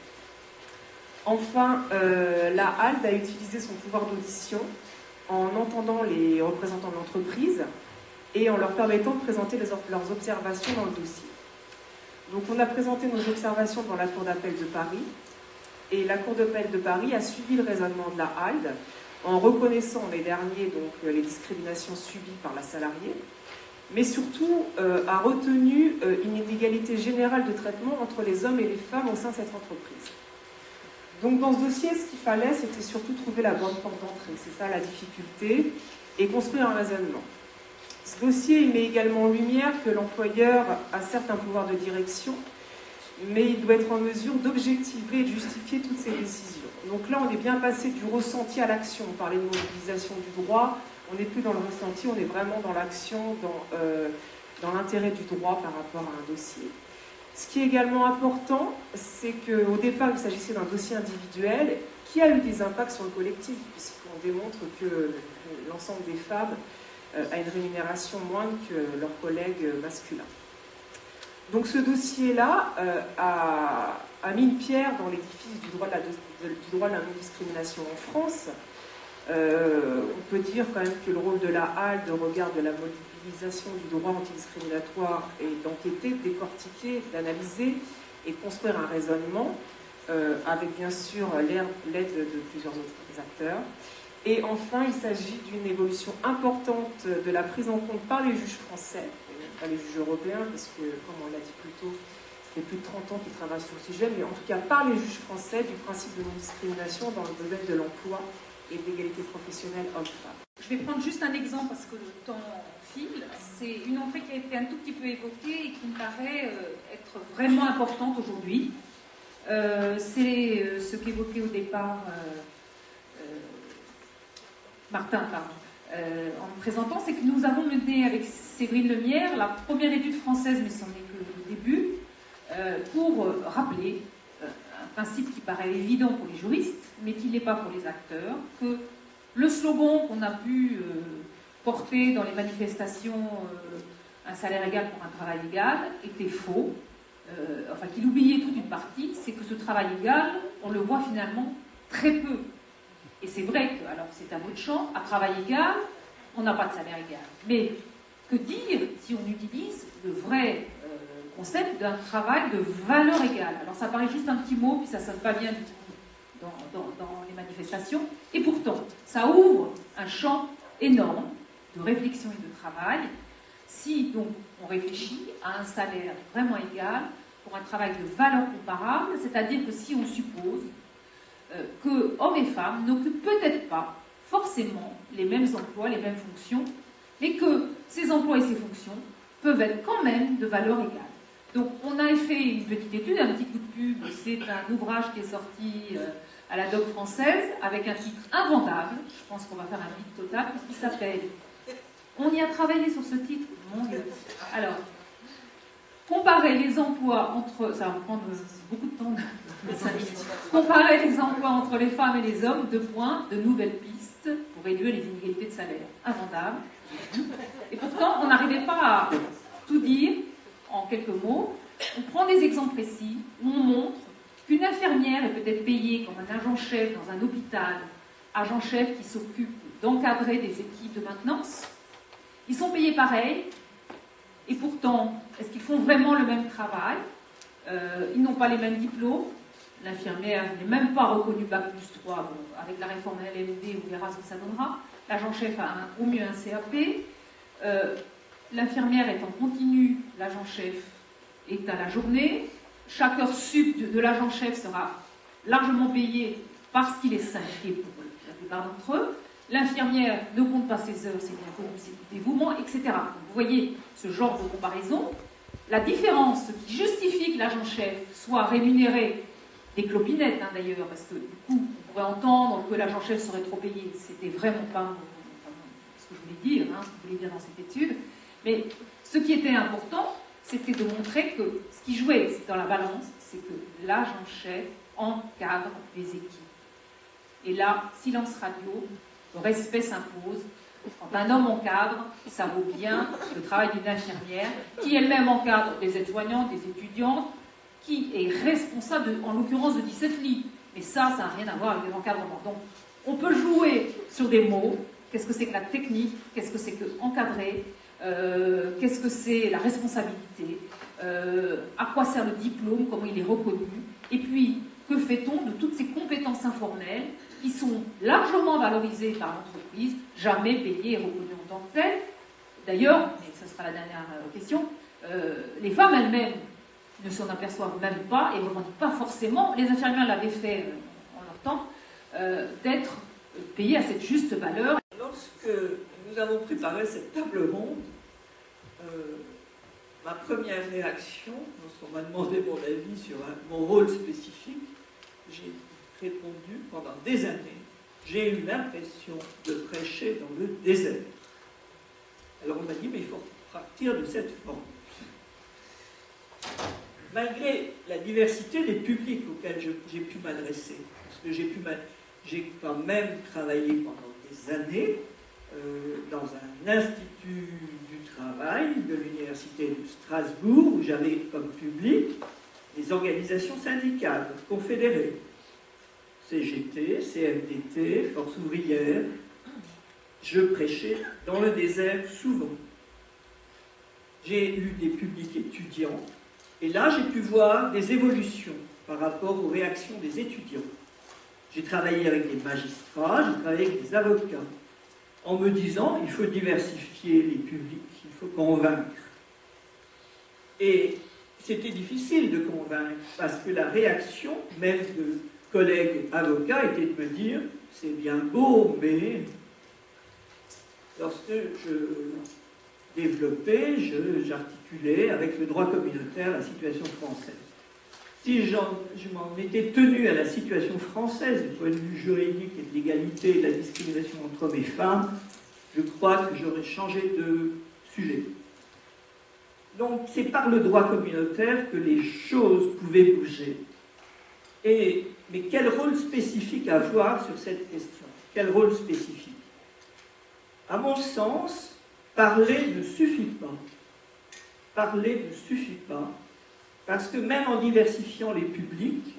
[SPEAKER 3] Enfin, la HALD a utilisé son pouvoir d'audition en entendant les représentants de l'entreprise et en leur permettant de présenter leurs observations dans le dossier. Donc on a présenté nos observations dans la Cour d'appel de Paris, et la Cour d'appel de Paris a suivi le raisonnement de la HALD en reconnaissant en mai dernier donc, les discriminations subies par la salariée, mais surtout a retenu une inégalité générale de traitement entre les hommes et les femmes au sein de cette entreprise. Donc dans ce dossier, ce qu'il fallait, c'était surtout trouver la bonne porte d'entrée. C'est ça la difficulté, et construire un raisonnement. Ce dossier il met également en lumière que l'employeur a certes un pouvoir de direction, mais il doit être en mesure d'objectiver et de justifier toutes ses décisions. Donc là, on est bien passé du ressenti à l'action. On parlait de mobilisation du droit, On n'est plus dans le ressenti, on est vraiment dans l'action, dans l'intérêt du droit par rapport à un dossier. Ce qui est également important, c'est qu'au départ, il s'agissait d'un dossier individuel qui a eu des impacts sur le collectif, puisqu'on démontre que l'ensemble des femmes a une rémunération moindre que leurs collègues masculins. Donc ce dossier-là a mis une pierre dans l'édifice du droit de la non-discrimination en France. On peut dire quand même que le rôle de la HALDE regarde de la mobilisation du droit antidiscriminatoire et d'enquêter, de décortiquer, d'analyser et de construire un raisonnement avec bien sûr l'aide de plusieurs autres acteurs. Et enfin, il s'agit d'une évolution importante de la prise en compte par les juges français, et même pas les juges européens, parce que, comme on l'a dit plus tôt, ça fait plus de 30 ans qu'ils travaillent sur le sujet, mais en tout cas par les juges français du principe de non-discrimination dans le domaine de l'emploi et de l'égalité professionnelle homme-femme.
[SPEAKER 4] Je vais prendre juste un exemple parce que le temps file. C'est une entrée qui a été un tout petit peu évoquée et qui me paraît être vraiment importante aujourd'hui. C'est ce qu'évoquait au départ Martin, en me présentant, c'est que nous avons mené avec Séverine Lemierre la première étude française, mais ce n'est que le début, pour rappeler un principe qui paraît évident pour les juristes, mais qui n'est pas pour les acteurs, que le slogan qu'on a pu porter dans les manifestations un salaire égal pour un travail égal était faux, enfin qu'il oubliait toute une partie, c'est que ce travail égal, on le voit finalement très peu. Et c'est vrai que, alors c'est à votre champ, à travail égal, on n'a pas de salaire égal. Mais que dire si on utilise le vrai concept d'un travail de valeur égale? Alors ça paraît juste un petit mot, puis ça ne sonne pas bien du tout dans les manifestations. Et pourtant, ça ouvre un champ énorme de réflexion et de travail. Si donc on réfléchit à un salaire vraiment égal pour un travail de valeur comparable, c'est-à-dire que si on suppose que hommes et femmes n'occupent peut-être pas forcément les mêmes emplois, les mêmes fonctions, mais que ces emplois et ces fonctions peuvent être quand même de valeur égale. Donc on a fait une petite étude, un petit coup de pub, c'est un ouvrage qui est sorti à la Doc française avec un titre invendable, je pense qu'on va faire un bide total, qui s'appelle « On y a travaillé sur ce titre, mon Dieu ». Alors, comparer les emplois entre... Ça va me prendre beaucoup de temps. Comparer les emplois entre les femmes et les hommes, 2 points, de nouvelles pistes pour réduire les inégalités de salaire. Invendable. Et pourtant, on n'arrivait pas à tout dire en quelques mots. On prend des exemples précis où on montre qu'une infirmière est peut-être payée comme un agent-chef dans un hôpital, agent-chef qui s'occupe d'encadrer des équipes de maintenance. Ils sont payés pareil. Et pourtant, est-ce qu'ils font vraiment le même travail? Ils n'ont pas les mêmes diplômes. L'infirmière n'est même pas reconnue Bac plus 3. Bon, avec la réforme LMD, on verra ce que ça donnera. L'agent-chef a au mieux un CAP. L'infirmière est en continu, l'agent-chef est à la journée. Chaque heure sup de l'agent-chef sera largement payée parce qu'il est syndiqué pour la plupart d'entre eux. L'infirmière ne compte pas ses heures, c'est bien connu, c'est du dévouement, etc. Donc, vous voyez ce genre de comparaison. La différence qui justifie que l'agent-chef soit rémunéré, des clopinettes d'ailleurs, parce que du coup, on pourrait entendre que l'agent-chef serait trop payé. C'était vraiment pas ce que je voulais dire, ce que je voulais dire dans cette étude. Mais ce qui était important, c'était de montrer que ce qui jouait dans la balance, c'est que l'agent-chef encadre les équipes. Et là, silence radio, le respect s'impose. Quand un homme encadre, ça vaut bien le travail d'une infirmière, qui elle-même encadre des aides-soignantes, des étudiantes, qui est responsable, en l'occurrence, de 17 lits. Mais ça n'a rien à voir avec l'encadrement. Donc, on peut jouer sur des mots. Qu'est-ce que c'est que la technique? Qu'est-ce que c'est que encadrer? Qu'est-ce que c'est la responsabilité? À quoi sert le diplôme? Comment il est reconnu? Et puis, que fait-on de toutes ces compétences informelles qui sont largement valorisées par l'entreprise, jamais payées et reconnues en tant que telles? D'ailleurs, et ce sera la dernière question, les femmes elles-mêmes ne s'en aperçoivent même pas et ne revendiquent pas forcément, les infirmières l'avaient fait en leur temps, d'être payées à cette juste valeur.
[SPEAKER 2] Lorsque nous avons préparé cette table ronde, ma première réaction, lorsqu'on m'a demandé mon avis sur mon rôle spécifique, j'ai répondu pendant des années j'ai eu l'impression de prêcher dans le désert. Alors on m'a dit, mais il faut partir de cette forme. Malgré la diversité des publics auxquels j'ai pu m'adresser, parce que j'ai quand même travaillé pendant des années dans un institut du travail de l'université de Strasbourg, où j'avais comme public les organisations syndicales confédérées, CGT, CFDT, Force ouvrière. Je prêchais dans le désert souvent. J'ai eu des publics étudiants, et là j'ai pu voir des évolutions par rapport aux réactions des étudiants. J'ai travaillé avec des magistrats, j'ai travaillé avec des avocats, en me disant il faut diversifier les publics, il faut convaincre. Et c'était difficile de convaincre, parce que la réaction, même de collègues avocats, était de me dire c'est bien beau, mais lorsque je développais, j'articulais avec le droit communautaire la situation française. Si je m'en étais tenu à la situation française, du point de vue juridique et de l'égalité et de la discrimination entre hommes et femmes, je crois que j'aurais changé de sujet. Donc c'est par le droit communautaire que les choses pouvaient bouger. Mais quel rôle spécifique avoir sur cette question? Quel rôle spécifique? À mon sens, parler ne suffit pas. Parler ne suffit pas, parce que même en diversifiant les publics,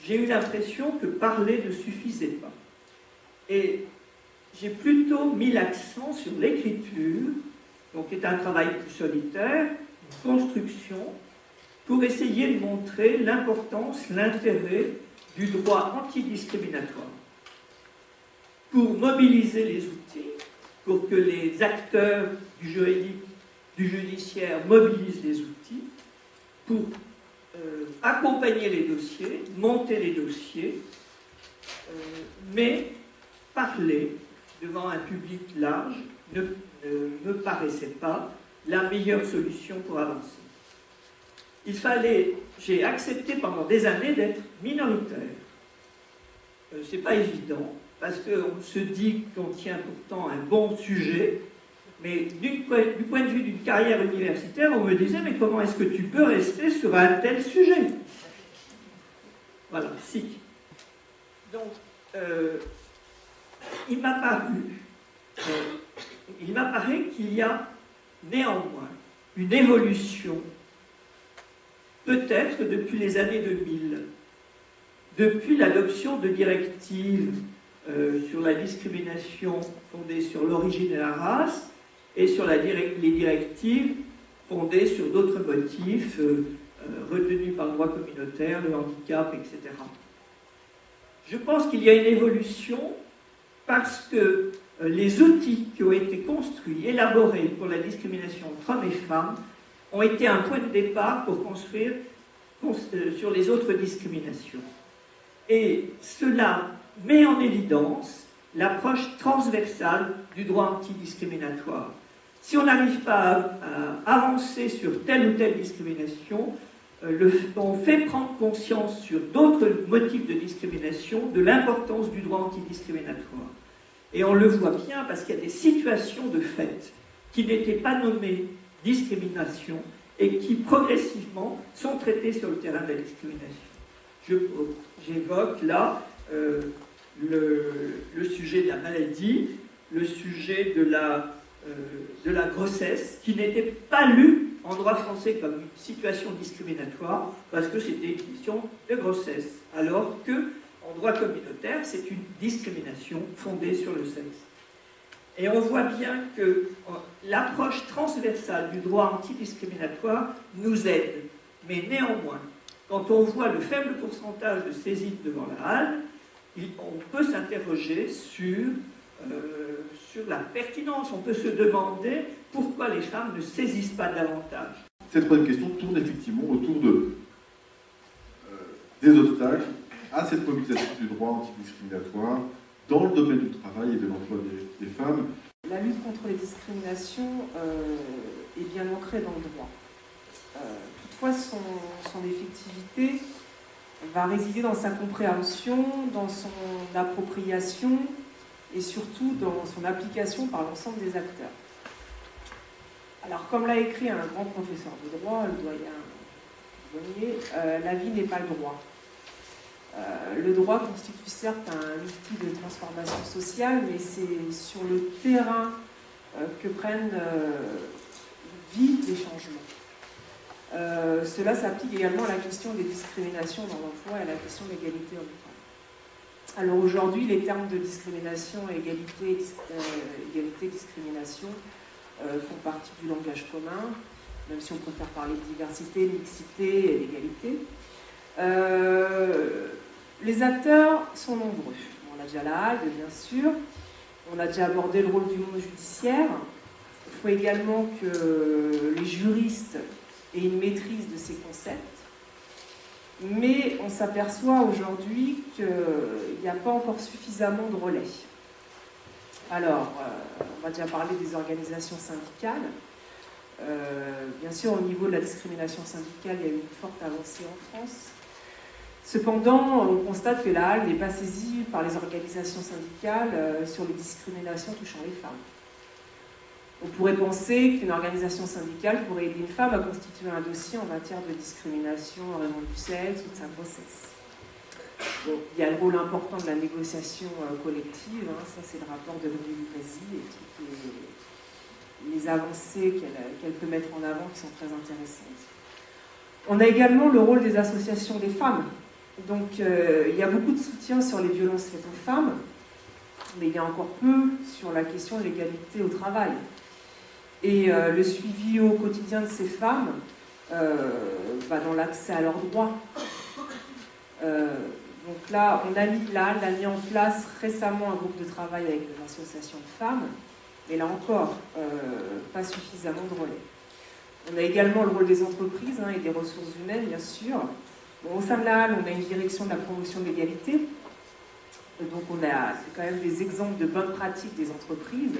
[SPEAKER 2] j'ai eu l'impression que parler ne suffisait pas. Et j'ai plutôt mis l'accent sur l'écriture, donc qui est un travail plus solitaire, une construction, pour essayer de montrer l'importance, l'intérêt du droit antidiscriminatoire, pour mobiliser les outils, pour que les acteurs du juridique, du judiciaire mobilisent les outils, pour accompagner les dossiers, monter les dossiers, mais parler devant un public large ne me paraissait pas la meilleure solution pour avancer. J'ai accepté pendant des années d'être minoritaire. C'est pas évident, parce qu'on se dit qu'on tient pourtant un bon sujet, mais du point de vue d'une carrière universitaire, on me disait, mais comment est-ce que tu peux rester sur un tel sujet? Voilà, si. Donc, il m'apparaît qu'il y a néanmoins une évolution, peut-être depuis les années 2000, depuis l'adoption de directives sur la discrimination fondée sur l'origine et la race, et sur les directives fondées sur d'autres motifs retenus par le droit communautaire, le handicap, etc. Je pense qu'il y a une évolution parce que les outils qui ont été construits, élaborés pour la discrimination entre hommes et femmes, ont été un point de départ pour construire sur les autres discriminations. Et cela met en évidence l'approche transversale du droit antidiscriminatoire. Si on n'arrive pas à avancer sur telle ou telle discrimination, on fait prendre conscience sur d'autres motifs de discrimination de l'importance du droit antidiscriminatoire. Et on le voit bien parce qu'il y a des situations de fait qui n'étaient pas nommées discrimination et qui progressivement sont traitées sur le terrain de la discrimination. J'évoque là le sujet de la maladie, le sujet de la grossesse, qui n'était pas lu en droit français comme une situation discriminatoire, parce que c'était une question de grossesse, alors que en droit communautaire, c'est une discrimination fondée sur le sexe. Et on voit bien que l'approche transversale du droit antidiscriminatoire nous aide, mais néanmoins, quand on voit le faible pourcentage de saisines devant la halle, on peut s'interroger sur la pertinence. On peut se demander pourquoi les femmes ne saisissent pas davantage.
[SPEAKER 1] Cette troisième question tourne effectivement autour des obstacles à cette mobilisation du droit antidiscriminatoire dans le domaine du travail et de l'emploi des femmes.
[SPEAKER 3] La lutte contre les discriminations est bien ancrée dans le droit. Toutefois, son effectivité va résider dans sa compréhension, dans son appropriation et surtout dans son application par l'ensemble des acteurs. Alors, comme l'a écrit un grand professeur de droit, le doyen Bonnier, la vie n'est pas le droit. Le droit constitue certes un outil de transformation sociale, mais c'est sur le terrain que prennent vie les changements. Cela s'applique également à la question des discriminations dans l'emploi et à la question de l'égalité homme-femme. Alors aujourd'hui, les termes de discrimination, égalité, discrimination font partie du langage commun, même si on préfère parler de diversité, mixité et d'égalité. Les acteurs sont nombreux. On a déjà la Hague, bien sûr. On a déjà abordé le rôle du monde judiciaire. Il faut également que les juristes aient une maîtrise de ces concepts. Mais on s'aperçoit aujourd'hui qu'il n'y a pas encore suffisamment de relais. Alors, on va déjà parler des organisations syndicales. Bien sûr, au niveau de la discrimination syndicale, il y a eu une forte avancée en France. Cependant, on constate que la HAL n'est pas saisie par les organisations syndicales sur les discriminations touchant les femmes. On pourrait penser qu'une organisation syndicale pourrait aider une femme à constituer un dossier en matière de discrimination en raison du sexe ou de sa grossesse. Bon, il y a le rôle important de la négociation collective, hein, ça c'est le rapport de Louis Brésil et toutes les avancées qu'elle peut mettre en avant qui sont très intéressantes. On a également le rôle des associations des femmes. Donc il y a beaucoup de soutien sur les violences faites aux femmes, mais il y a encore peu sur la question de l'égalité au travail. Et le suivi au quotidien de ces femmes va dans l'accès à leurs droits. Donc là, on a mis en place récemment un groupe de travail avec des associations de femmes, mais là encore, pas suffisamment de relais. On a également le rôle des entreprises et des ressources humaines, bien sûr. Bon, au sein de la HAL, on a une direction de la promotion de l'égalité. Donc c'est quand même des exemples de bonnes pratiques des entreprises.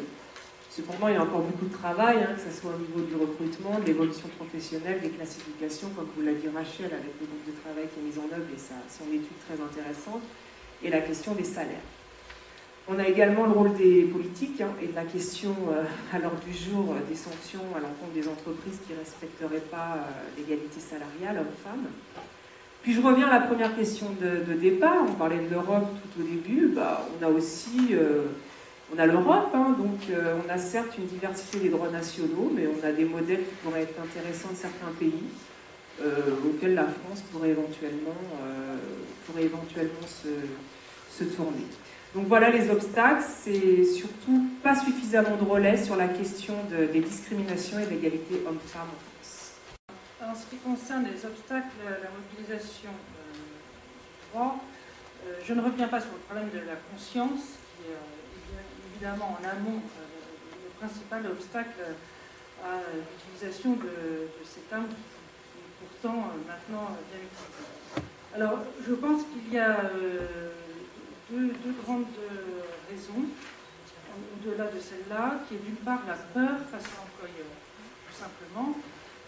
[SPEAKER 3] Cependant, il y a encore beaucoup de travail, que ce soit au niveau du recrutement, de l'évolution professionnelle, des classifications, comme vous l'a dit Rachel, avec le groupe de travail qui est mis en œuvre et son étude très intéressante, et la question des salaires. On a également le rôle des politiques et de la question à l'ordre du jour des sanctions à l'encontre des entreprises qui ne respecteraient pas l'égalité salariale homme-femme. Puis je reviens à la première question de départ. On parlait de l'Europe tout au début. On a aussi on a l'Europe, donc on a certes une diversité des droits nationaux, mais on a des modèles qui pourraient être intéressants de certains pays auxquels la France pourrait éventuellement se tourner. Donc voilà les obstacles, c'est surtout pas suffisamment de relais sur la question des discriminations et de l'égalité homme-femme en France.
[SPEAKER 5] En ce qui concerne les obstacles à la mobilisation du droit, je ne reviens pas sur le problème de la conscience, qui est évidemment en amont le principal obstacle à l'utilisation de ces termes qui est pourtant maintenant bien utilisé. Alors, je pense qu'il y a deux grandes raisons, au-delà de celle-là, qui est d'une part la peur face à l'employeur. Tout simplement,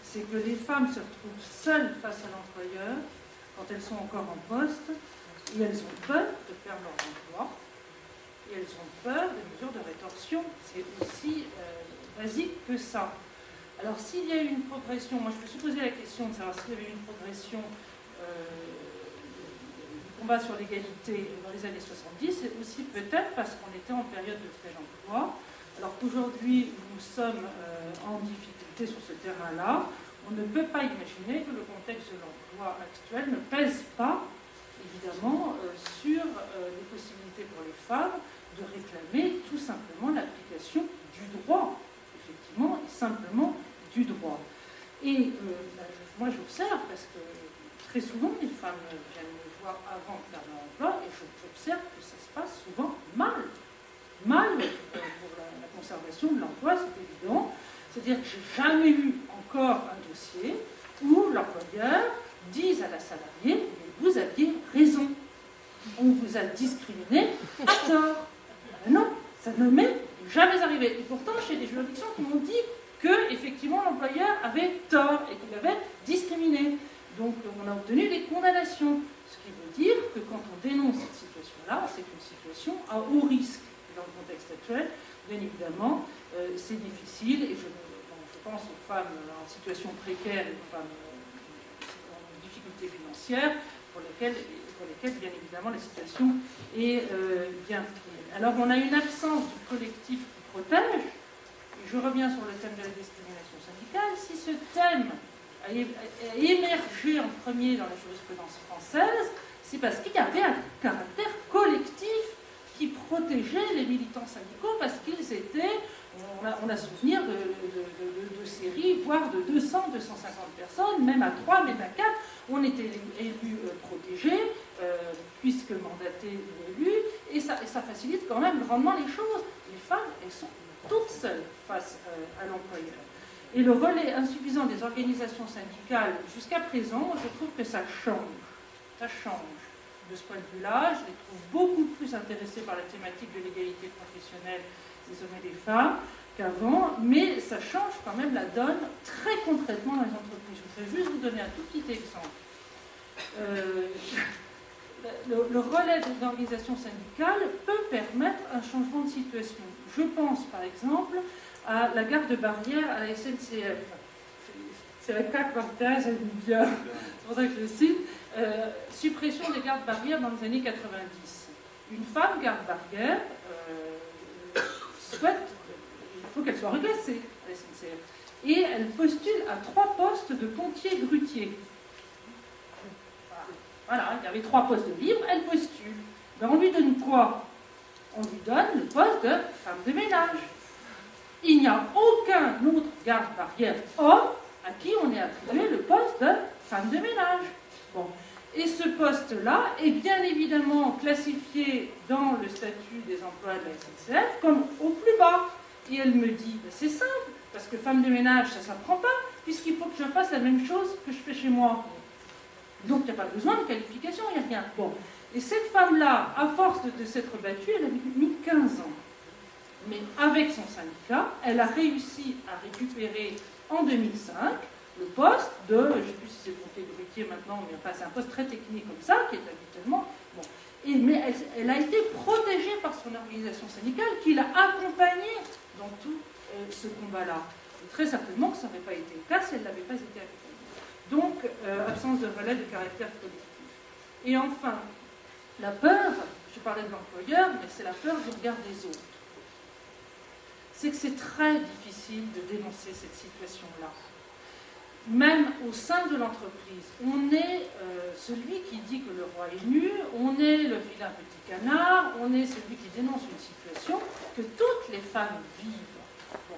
[SPEAKER 5] c'est que les femmes se retrouvent seules face à l'employeur quand elles sont encore en poste, et elles ont peur de perdre leur emploi, et elles ont peur des mesures de rétorsion. C'est aussi basique que ça. Alors, s'il y a eu une progression, moi je me suis posé la question de savoir s'il y avait eu une progression combat sur l'égalité dans les années 70, c'est aussi peut-être parce qu'on était en période de plein emploi, alors qu'aujourd'hui nous sommes en difficulté sur ce terrain-là. On ne peut pas imaginer que le contexte de l'emploi actuel ne pèse pas, évidemment, sur les possibilités pour les femmes de réclamer tout simplement l'application du droit, effectivement, et simplement du droit. Et moi j'observe, parce que très souvent les femmes viennent me voir avant de perdre leur emploi, et j'observe que ça se passe souvent mal. Mal pour la conservation de l'emploi, c'est évident. C'est-à-dire que je n'ai jamais eu encore un dossier où l'employeur dise à la salariée « vous aviez raison, on vous a discriminé à tort ». Non, ça ne m'est jamais arrivé. Et pourtant, j'ai des juridictions qui m'ont dit que effectivement l'employeur avait tort et qu'il avait discriminé. Donc on a obtenu des condamnations Ce qui veut dire que quand on dénonce cette situation-là, c'est une situation à haut risque. Dans le contexte actuel, bien évidemment, c'est difficile, et je pense aux femmes en situation précaire, aux femmes en difficulté financière, pour lesquelles, bien évidemment, la situation est bien pire. Alors, on a une absence du collectif qui protège, et je reviens sur le thème de la discrimination syndicale. Si ce thème a émergé en premier dans la jurisprudence française, c'est parce qu'il y avait un caractère collectif qui protégeait les militants syndicaux, parce qu'ils étaient, on a souvenir de séries, voire de 200, 250 personnes, même à 3, même à 4, on était élus protégés, puisque mandatés ou élus, et ça facilite quand même grandement les choses. Les femmes, elles sont toutes seules face à l'employeur. Et le relais insuffisant des organisations syndicales jusqu'à présent, je trouve que ça change. Ça change. De ce point de vue-là, je les trouve beaucoup plus intéressés par la thématique de l'égalité professionnelle des hommes et des femmes qu'avant, mais ça change quand même la donne très concrètement dans les entreprises. Je voudrais juste vous donner un tout petit exemple. Le relais des organisations syndicales peut permettre un changement de situation. Je pense par exemple à la garde-barrière à la SNCF. C'est la CAC Martin, j'aime bien, c'est pour ça que je le cite. Suppression des gardes-barrières dans les années 90. Une femme garde-barrière souhaite, il faut qu'elle soit reclassée à la SNCF. Et elle postule à 3 postes de pompier-grutier. Voilà, il y avait 3 postes libres, elle postule. Ben, on lui donne quoi? On lui donne le poste de femme de ménage. Il n'y a aucun autre garde-barrière homme à qui on est attribué le poste de femme de ménage. Bon. Et ce poste-là est bien évidemment classifié dans le statut des emplois de la SNCF comme au plus bas. Et elle me dit, ben c'est simple, parce que femme de ménage, ça ne s'apprend pas, puisqu'il faut que je fasse la même chose que je fais chez moi. Donc il n'y a pas besoin de qualification, il n'y a rien. Bon. Et cette femme-là, à force de s'être battue, elle a mis 15 ans. Mais avec son syndicat, elle a réussi à récupérer en 2005 le poste de, je ne sais plus si c'est pompier grutier maintenant, mais enfin c'est un poste très technique comme ça, qui est habituellement... Bon. Mais elle a été protégée par son organisation syndicale qui l'a accompagnée dans tout ce combat-là. Et très certainement que ça n'aurait pas été le cas si elle n'avait pas été accompagnée. Donc, absence de relais de caractère collectif. Et enfin, la peur, je parlais de l'employeur, mais c'est la peur du regard des autres. C'est que c'est très difficile de dénoncer cette situation-là. Même au sein de l'entreprise, on est celui qui dit que le roi est nu, on est le vilain petit canard, on est celui qui dénonce une situation que toutes les femmes vivent. Bon.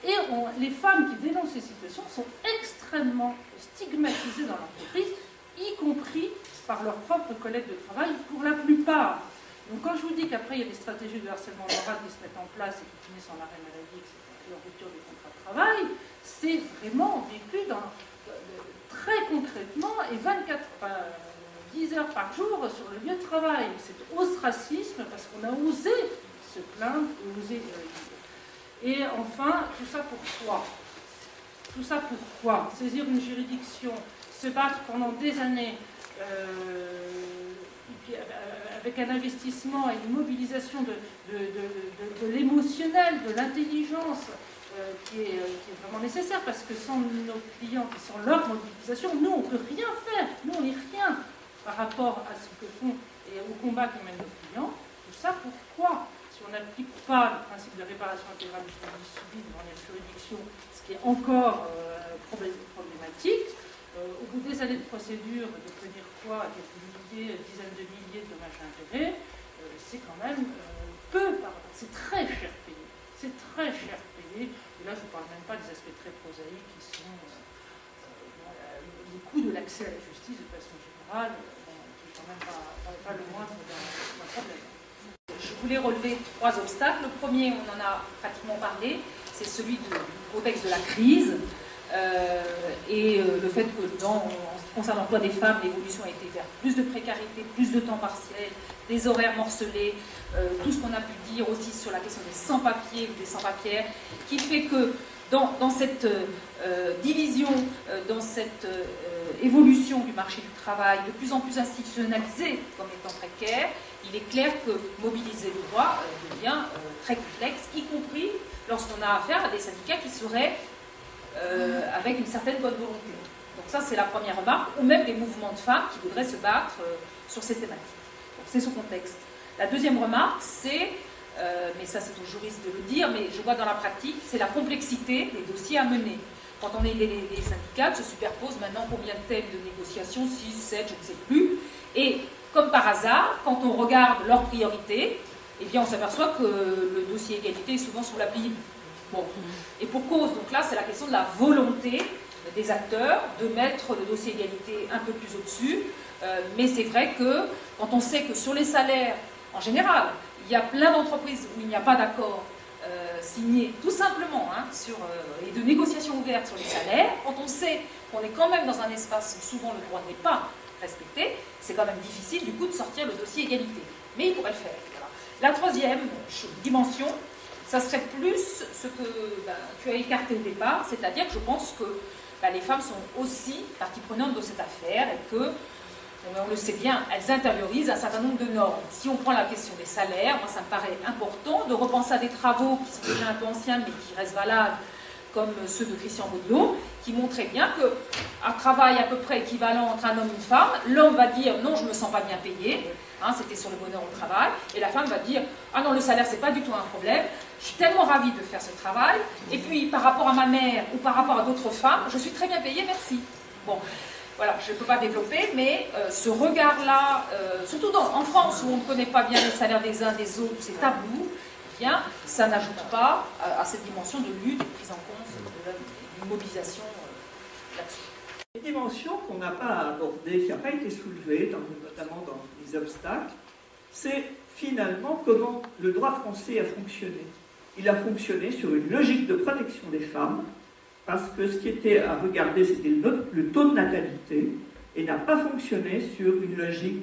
[SPEAKER 5] Et les femmes qui dénoncent ces situations sont extrêmement stigmatisées dans l'entreprise, y compris par leurs propres collègues de travail, pour la plupart. Donc quand je vous dis qu'après il y a des stratégies de harcèlement moral qui se mettent en place et qui finissent en arrêt maladie, etc., et en rupture des contrats de travail, c'est vraiment vécu très concrètement et 10 heures par jour sur le lieu de travail. C'est ostracisme parce qu'on a osé se plaindre et osé dire. Et enfin, tout ça pourquoi? Tout ça pourquoi? Saisir une juridiction, se battre pendant des années avec un investissement et une mobilisation de l'émotionnel, de l'intelligence, qui est vraiment nécessaire, parce que sans nos clients et sans leur mobilisation, nous, on ne peut rien faire. Nous, on n'est rien par rapport à ce que font et au combat que mènent nos clients. Tout ça, pourquoi? Si on n'applique pas le principe de réparation intégrale du préjudice subi devant les juridictions, ce qui est encore problématique, au bout des années de procédure, d'obtenir quoi? Quelques milliers, dizaines de milliers de dommages et intérêts, c'est quand même peu par rapport. C'est très cher payé. C'est très cher payé. Et là, je ne vous parle même pas des aspects très prosaïques qui sont les coûts de l'accès à la justice de façon générale, qui n'est quand même pas le moindre d'un problème.
[SPEAKER 6] Je voulais relever 3 obstacles. Le premier, on en a pratiquement parlé, c'est celui du contexte de la crise. Et le fait que concernant l'emploi des femmes, l'évolution a été vers plus de précarité, plus de temps partiel, des horaires morcelés, tout ce qu'on a pu dire aussi sur la question des sans-papiers ou des sans-papières, qui fait que dans cette division, dans cette évolution du marché du travail, de plus en plus institutionnalisé comme étant précaire, il est clair que mobiliser le droit devient très complexe, y compris lorsqu'on a affaire à des syndicats qui seraient avec une certaine bonne volonté. Donc ça, c'est la première remarque, ou même des mouvements de femmes qui voudraient se battre sur ces thématiques. Donc c'est ce contexte. La deuxième remarque, c'est, mais ça c'est aux juristes de le dire, mais je vois dans la pratique, c'est la complexité des dossiers à mener. Quand on est des syndicats, se superposent maintenant combien de thèmes de négociation, 6, 7, je ne sais plus. Et comme par hasard, quand on regarde leurs priorités, eh bien on s'aperçoit que le dossier égalité est souvent sous la Bible. Bon. Et pour cause, donc là c'est la question de la volonté des acteurs de mettre le dossier égalité un peu plus au-dessus. Mais c'est vrai que quand on sait que sur les salaires, en général, il y a plein d'entreprises où il n'y a pas d'accord signé tout simplement et de négociations ouvertes sur les salaires, quand on sait qu'on est quand même dans un espace où souvent le droit n'est pas respecté, c'est quand même difficile du coup de sortir le dossier égalité. Mais il pourrait le faire. Voilà. La troisième dimension, ça serait plus ce que tu as écarté au départ, c'est-à-dire que je pense que les femmes sont aussi partie prenante de cette affaire et que, on le sait bien, elles intériorisent un certain nombre de normes. Si on prend la question des salaires, moi ça me paraît important de repenser à des travaux qui sont déjà un peu anciens mais qui restent valables, comme ceux de Christian Baudelot, qui montraient bien qu'un travail à peu près équivalent entre un homme et une femme, l'homme va dire non, je ne me sens pas bien payé, c'était sur le bonheur au travail, et la femme va dire ah non, le salaire c'est pas du tout un problème, je suis tellement ravie de faire ce travail, et puis par rapport à ma mère ou par rapport à d'autres femmes, je suis très bien payée, merci. Bon, voilà, je ne peux pas développer, mais ce regard-là, surtout en France où on ne connaît pas bien les salaires des uns des autres, c'est tabou, eh bien, ça n'ajoute pas à cette dimension de lutte, de prise en compte, d'une mobilisation là-dessus.
[SPEAKER 2] Une dimension qu'on n'a pas abordée, qui n'a pas été soulevée, notamment dans les obstacles, c'est finalement comment le droit français a fonctionné. Il a fonctionné sur une logique de protection des femmes, parce que ce qui était à regarder, c'était le taux de natalité, et n'a pas fonctionné sur une logique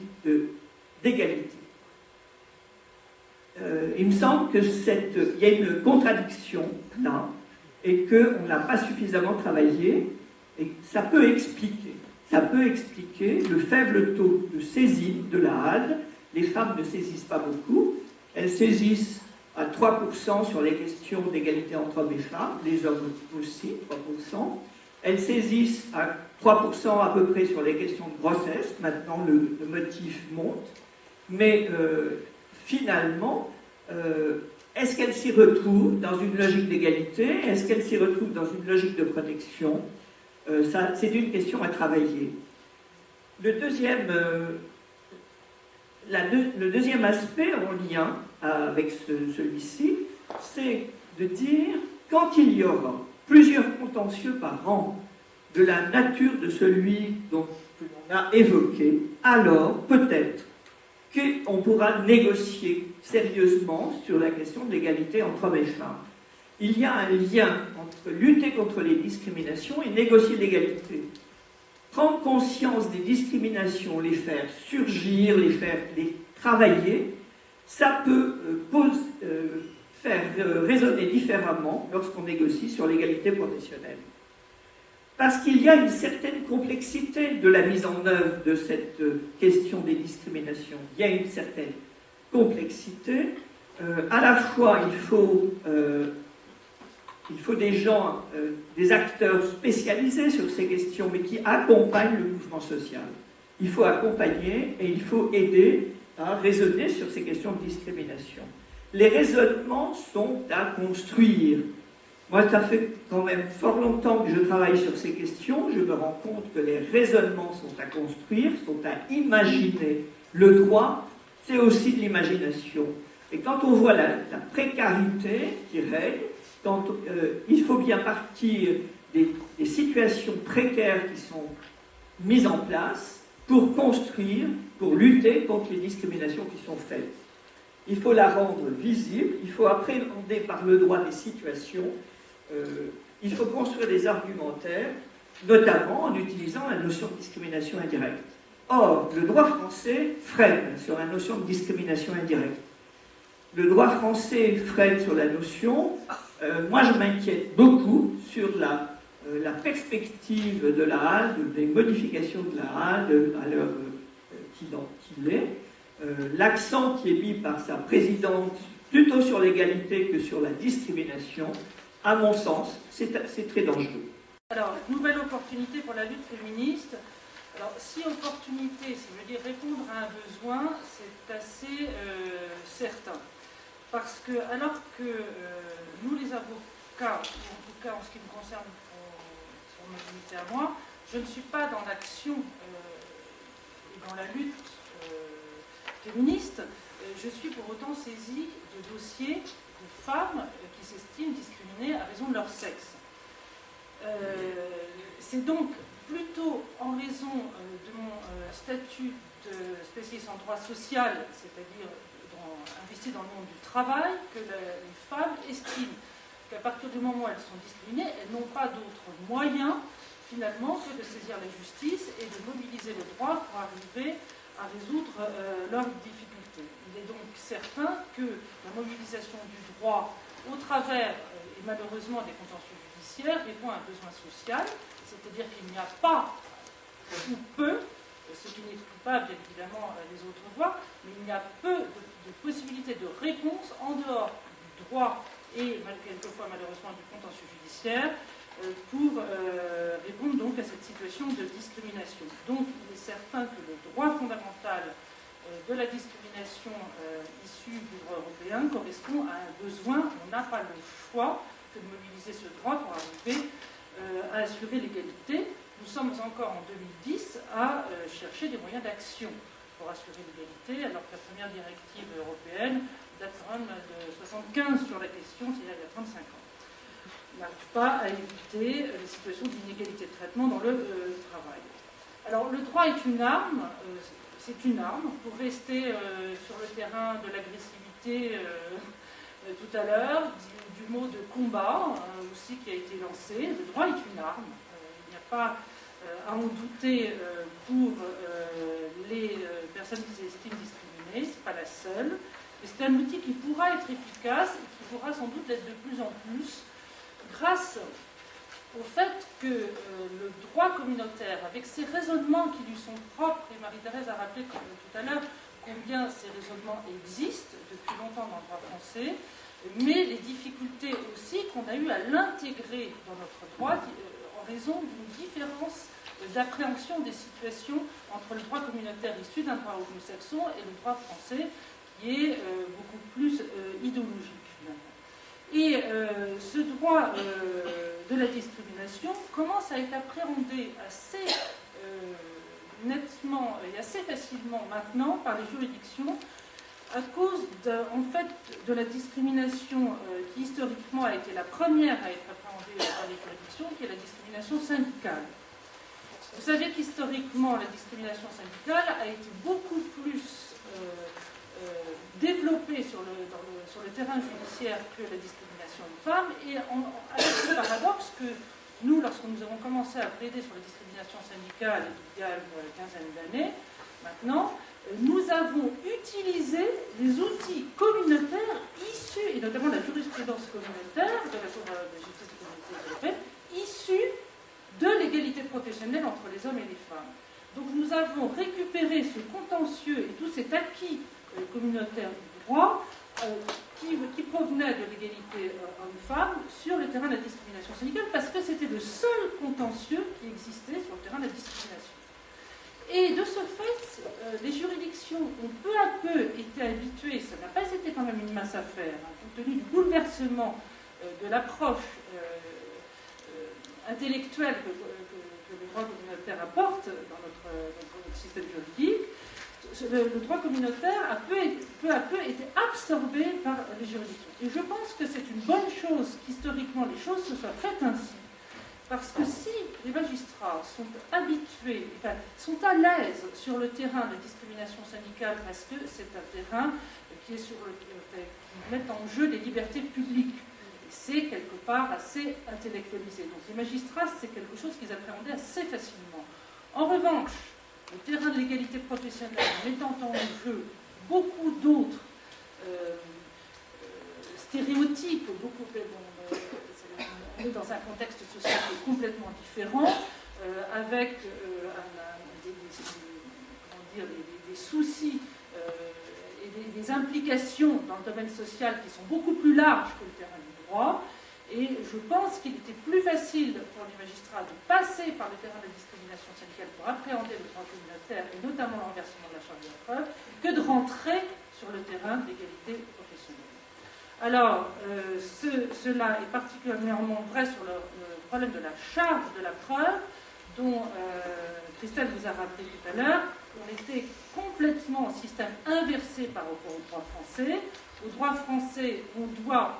[SPEAKER 2] d'égalité. Il me semble qu'il y a une contradiction là, et qu'on n'a pas suffisamment travaillé, et ça peut expliquer le faible taux de saisine de la HALD. Les femmes ne saisissent pas beaucoup, elles saisissent à 3% sur les questions d'égalité entre hommes et femmes, les hommes aussi, 3%. Elles saisissent à 3% à peu près sur les questions de grossesse, maintenant le motif monte, mais finalement, est-ce qu'elles s'y retrouvent dans une logique d'égalité? Est-ce qu'elles s'y retrouvent dans une logique de protection? C'est une question à travailler. Le deuxième aspect en lien avec celui-ci, c'est de dire, quand il y aura plusieurs contentieux par an de la nature de celui que l'on a évoqué, alors peut-être qu'on pourra négocier sérieusement sur la question de l'égalité entre hommes et femmes. Il y a un lien entre lutter contre les discriminations et négocier l'égalité. Prendre conscience des discriminations, les faire surgir, les travailler, ça peut faire résonner différemment lorsqu'on négocie sur l'égalité professionnelle. Parce qu'il y a une certaine complexité de la mise en œuvre de cette question des discriminations. Il y a une certaine complexité. À la fois, il faut des gens, des acteurs spécialisés sur ces questions, mais qui accompagnent le mouvement social. Il faut accompagner et il faut aider à raisonner sur ces questions de discrimination. Les raisonnements sont à construire. Moi, ça fait quand même fort longtemps que je travaille sur ces questions. Je me rends compte que les raisonnements sont à construire, sont à imaginer. Le droit, c'est aussi de l'imagination. Et quand on voit la précarité qui règne, il faut bien partir des situations précaires qui sont mises en place pour construire, pour lutter contre les discriminations qui sont faites. Il faut la rendre visible, il faut appréhender par le droit des situations, il faut construire des argumentaires, notamment en utilisant la notion de discrimination indirecte. Or, le droit français freine sur la notion de discrimination indirecte. Le droit français freine sur la notion Moi, je m'inquiète beaucoup sur la perspective de la HALD, des modifications de la HALD à l'heure qu'il est. L'accent qui est mis par sa présidente plutôt sur l'égalité que sur la discrimination, à mon sens, c'est très dangereux.
[SPEAKER 5] Alors, nouvelle opportunité pour la lutte féministe. Alors, si opportunité, ça veut dire répondre à un besoin, c'est assez certain. Parce que, alors que nous, les avocats, ou en tout cas en ce qui me concerne, pour me limiter à moi, je ne suis pas dans l'action et dans la lutte féministe, je suis pour autant saisie de dossiers de femmes qui s'estiment discriminées à raison de leur sexe. C'est donc plutôt en raison de mon statut de spécialiste en droit social, c'est-à-dire investi dans le monde du travail, que les femmes estiment qu'à partir du moment où elles sont discriminées, elles n'ont pas d'autre moyen finalement que de saisir la justice et de mobiliser le droit pour arriver à résoudre leurs difficultés. Il est donc certain que la mobilisation du droit au travers, et malheureusement des contentieux judiciaires, répond à un besoin social, c'est-à-dire qu'il n'y a pas ou peu, ce qui n'exclut pas bien évidemment les autres voies, mais il y a peu de possibilités de réponse en dehors du droit et quelquefois malheureusement du contentieux judiciaire pour répondre donc à cette situation de discrimination. Donc il est certain que le droit fondamental de la discrimination issue du droit européen correspond à un besoin. On n'a pas le choix que de mobiliser ce droit pour arriver à assurer l'égalité. Nous sommes encore en 2010 à chercher des moyens d'action pour assurer l'égalité, alors que la première directive européenne date quand même de 1975 sur la question, c'est-à-dire il y a 35 ans. On n'arrive pas à éviter les situations d'inégalité de traitement dans le travail. Alors le droit est une arme, c'est une arme, pour rester sur le terrain de l'agressivité tout à l'heure, du mot de combat aussi qui a été lancé. Le droit est une arme, il n'y a pas à en douter pour les personnes qui s'estiment discriminées, ce n'est pas la seule, mais c'est un outil qui pourra être efficace et qui pourra sans doute l'être de plus en plus grâce au fait que le droit communautaire, avec ses raisonnements qui lui sont propres, et Marie-Thérèse a rappelé tout à l'heure combien ces raisonnements existent depuis longtemps dans le droit français, mais les difficultés aussi qu'on a eu à l'intégrer dans notre droit en raison d'une différence d'appréhension des situations entre le droit communautaire issu d'un droit anglo-saxon et le droit français qui est beaucoup plus idéologique finalement. Et ce droit de la discrimination commence à être appréhendé assez nettement et assez facilement maintenant par les juridictions à cause en fait, de la discrimination qui historiquement a été la première à être appréhendée par les juridictions, qui est la discrimination syndicale. Vous savez qu'historiquement, la discrimination syndicale a été beaucoup plus développée sur le terrain judiciaire que la discrimination des femmes, et avec ce paradoxe que nous, lorsque nous avons commencé à plaider sur la discrimination syndicale il y a une quinzaine d'années, maintenant, nous avons utilisé les outils communautaires issus, et notamment la jurisprudence communautaire de la Cour de justice de l'Union européenne, issus de l'égalité professionnelle entre les hommes et les femmes. Donc nous avons récupéré ce contentieux et tout cet acquis communautaire du droit qui provenait de l'égalité homme-femme sur le terrain de la discrimination syndicale, parce que c'était le seul contentieux qui existait sur le terrain de la discrimination. Et de ce fait, les juridictions ont peu à peu été habituées, ça n'a pas été quand même une mince affaire, compte tenu du bouleversement de l'approche intellectuelle que le droit communautaire apporte dans notre système juridique. Le droit communautaire a peu à peu été absorbé par les juridictions. Et je pense que c'est une bonne chose qu'historiquement les choses se soient faites ainsi. Parce que si les magistrats sont habitués, enfin, sont à l'aise sur le terrain de discrimination syndicale, parce que c'est un terrain qui met en jeu les libertés publiques, et c'est quelque part assez intellectualisé. Donc les magistrats, c'est quelque chose qu'ils appréhendaient assez facilement. En revanche, le terrain de l'égalité professionnelle mettant en jeu beaucoup d'autres stéréotypes, on est dans un contexte social qui est complètement différent, avec des soucis et des implications dans le domaine social qui sont beaucoup plus larges que le terrain du droit. Et je pense qu'il était plus facile pour les magistrats de passer par le terrain de la discrimination syndicale pour appréhender le droit communautaire, et notamment le renversement de la charge de la preuve, que de rentrer sur le terrain de l'égalité professionnelle. Alors, cela est particulièrement vrai sur le problème de la charge de la preuve, dont Christelle vous a rappelé tout à l'heure. On était complètement en système inversé par rapport au droit français. Au droit français, on doit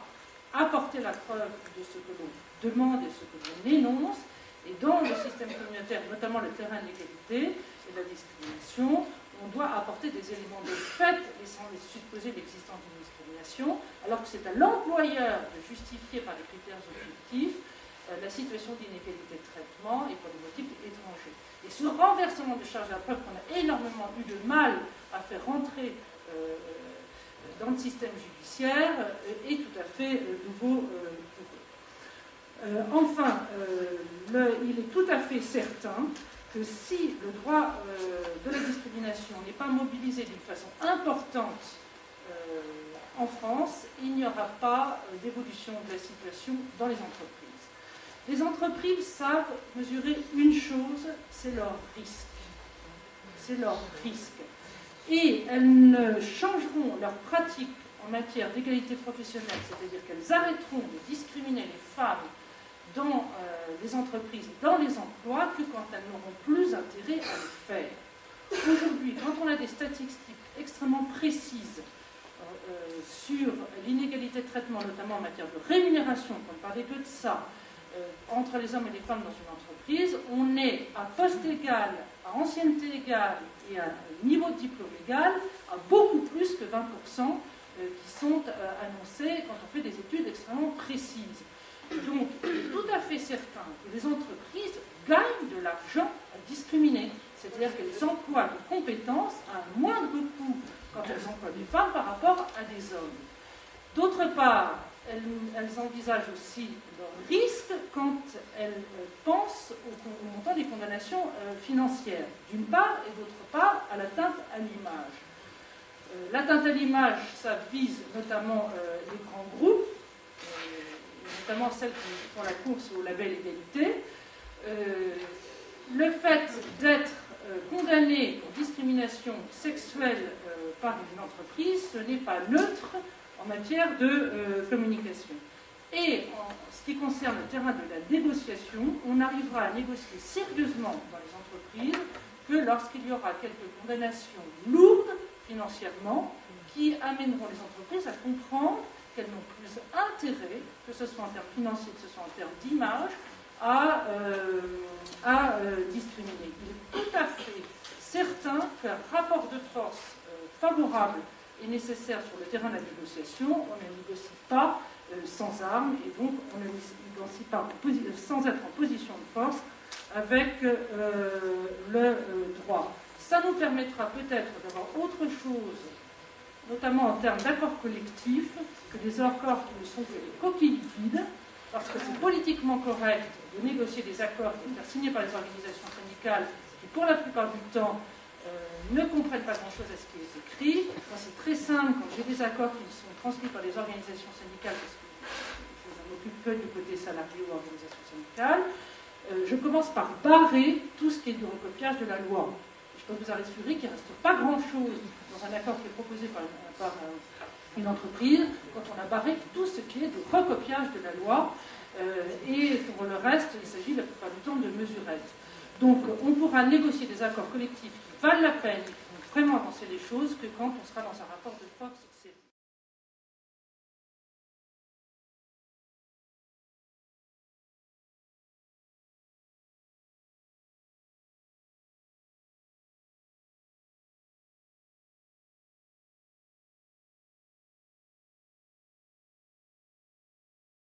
[SPEAKER 5] apporter la preuve de ce que l'on demande et ce que l'on énonce, et dans le système communautaire, notamment le terrain de l'égalité et de la discrimination, on doit apporter des éléments de fait laissant supposer l'existence d'une discrimination, alors que c'est à l'employeur de justifier par des critères objectifs la situation d'inégalité de traitement et pour des motifs étrangers. Et ce renversement de charge de la preuve qu'on a énormément eu de mal à faire rentrer dans le système judiciaire est tout à fait nouveau pour eux. Enfin, il est tout à fait certain que si le droit de la discrimination n'est pas mobilisé d'une façon importante en France, il n'y aura pas d'évolution de la situation dans les entreprises. Les entreprises savent mesurer une chose, c'est leur risque. C'est leur risque. Et elles ne changeront leur pratique en matière d'égalité professionnelle, c'est-à-dire qu'elles arrêteront de discriminer les femmes dans les entreprises, dans les emplois, que quand elles n'auront plus intérêt à le faire. Aujourd'hui, quand on a des statistiques extrêmement précises sur l'inégalité de traitement, notamment en matière de rémunération, on parlait que de ça, entre les hommes et les femmes dans une entreprise, on est à poste égal, à ancienneté égale et à niveau de diplôme égal à beaucoup plus que 20% qui sont annoncés quand on fait des études extrêmement précises. Donc, il est tout à fait certain que les entreprises gagnent de l'argent à discriminer, c'est-à-dire qu'elles emploient des compétences à un moindre coût quand elles emploient des femmes par rapport à des hommes. D'autre part, elles envisagent aussi leurs risques quand elles pensent au montant des condamnations financières, d'une part, et d'autre part, à l'atteinte à l'image. L'atteinte à l'image, ça vise notamment les grands groupes, notamment celles qui font la course au label égalité. Le fait d'être condamné pour discrimination sexuelle par une entreprise, ce n'est pas neutre en matière de communication. Et en ce qui concerne le terrain de la négociation, on arrivera à négocier sérieusement dans les entreprises que lorsqu'il y aura quelques condamnations lourdes financièrement qui amèneront les entreprises à comprendre qu'elles n'ont plus intérêt, que ce soit en termes financiers, que ce soit en termes d'image, à discriminer. Il est tout à fait certain qu'un rapport de force favorable est nécessaire sur le terrain de la négociation. On ne négocie pas sans armes et donc on ne négocie pas sans être en position de force avec le droit. Ça nous permettra peut-être d'avoir autre chose, notamment en termes d'accords collectifs, que des accords qui ne sont que des coquilles vides, parce que c'est politiquement correct de négocier des accords et de faire signer par les organisations syndicales qui, pour la plupart du temps, ne comprennent pas grand-chose à ce qui est écrit. Moi, c'est très simple, quand j'ai des accords qui sont transmis par les organisations syndicales, parce que je m'en occupe peu du côté salarié ou organisation syndicale, je commence par barrer tout ce qui est du recopiage de la loi. Je peux vous assurer qu'il ne reste pas grand-chose dans un accord qui est proposé par une entreprise quand on a barré tout ce qui est du recopiage de la loi. Et pour le reste, il s'agit la plupart du temps de mesurettes. Donc on pourra négocier des accords collectifs qui valent la peine, qui vont vraiment avancer les choses, que quand on sera dans un rapport de force.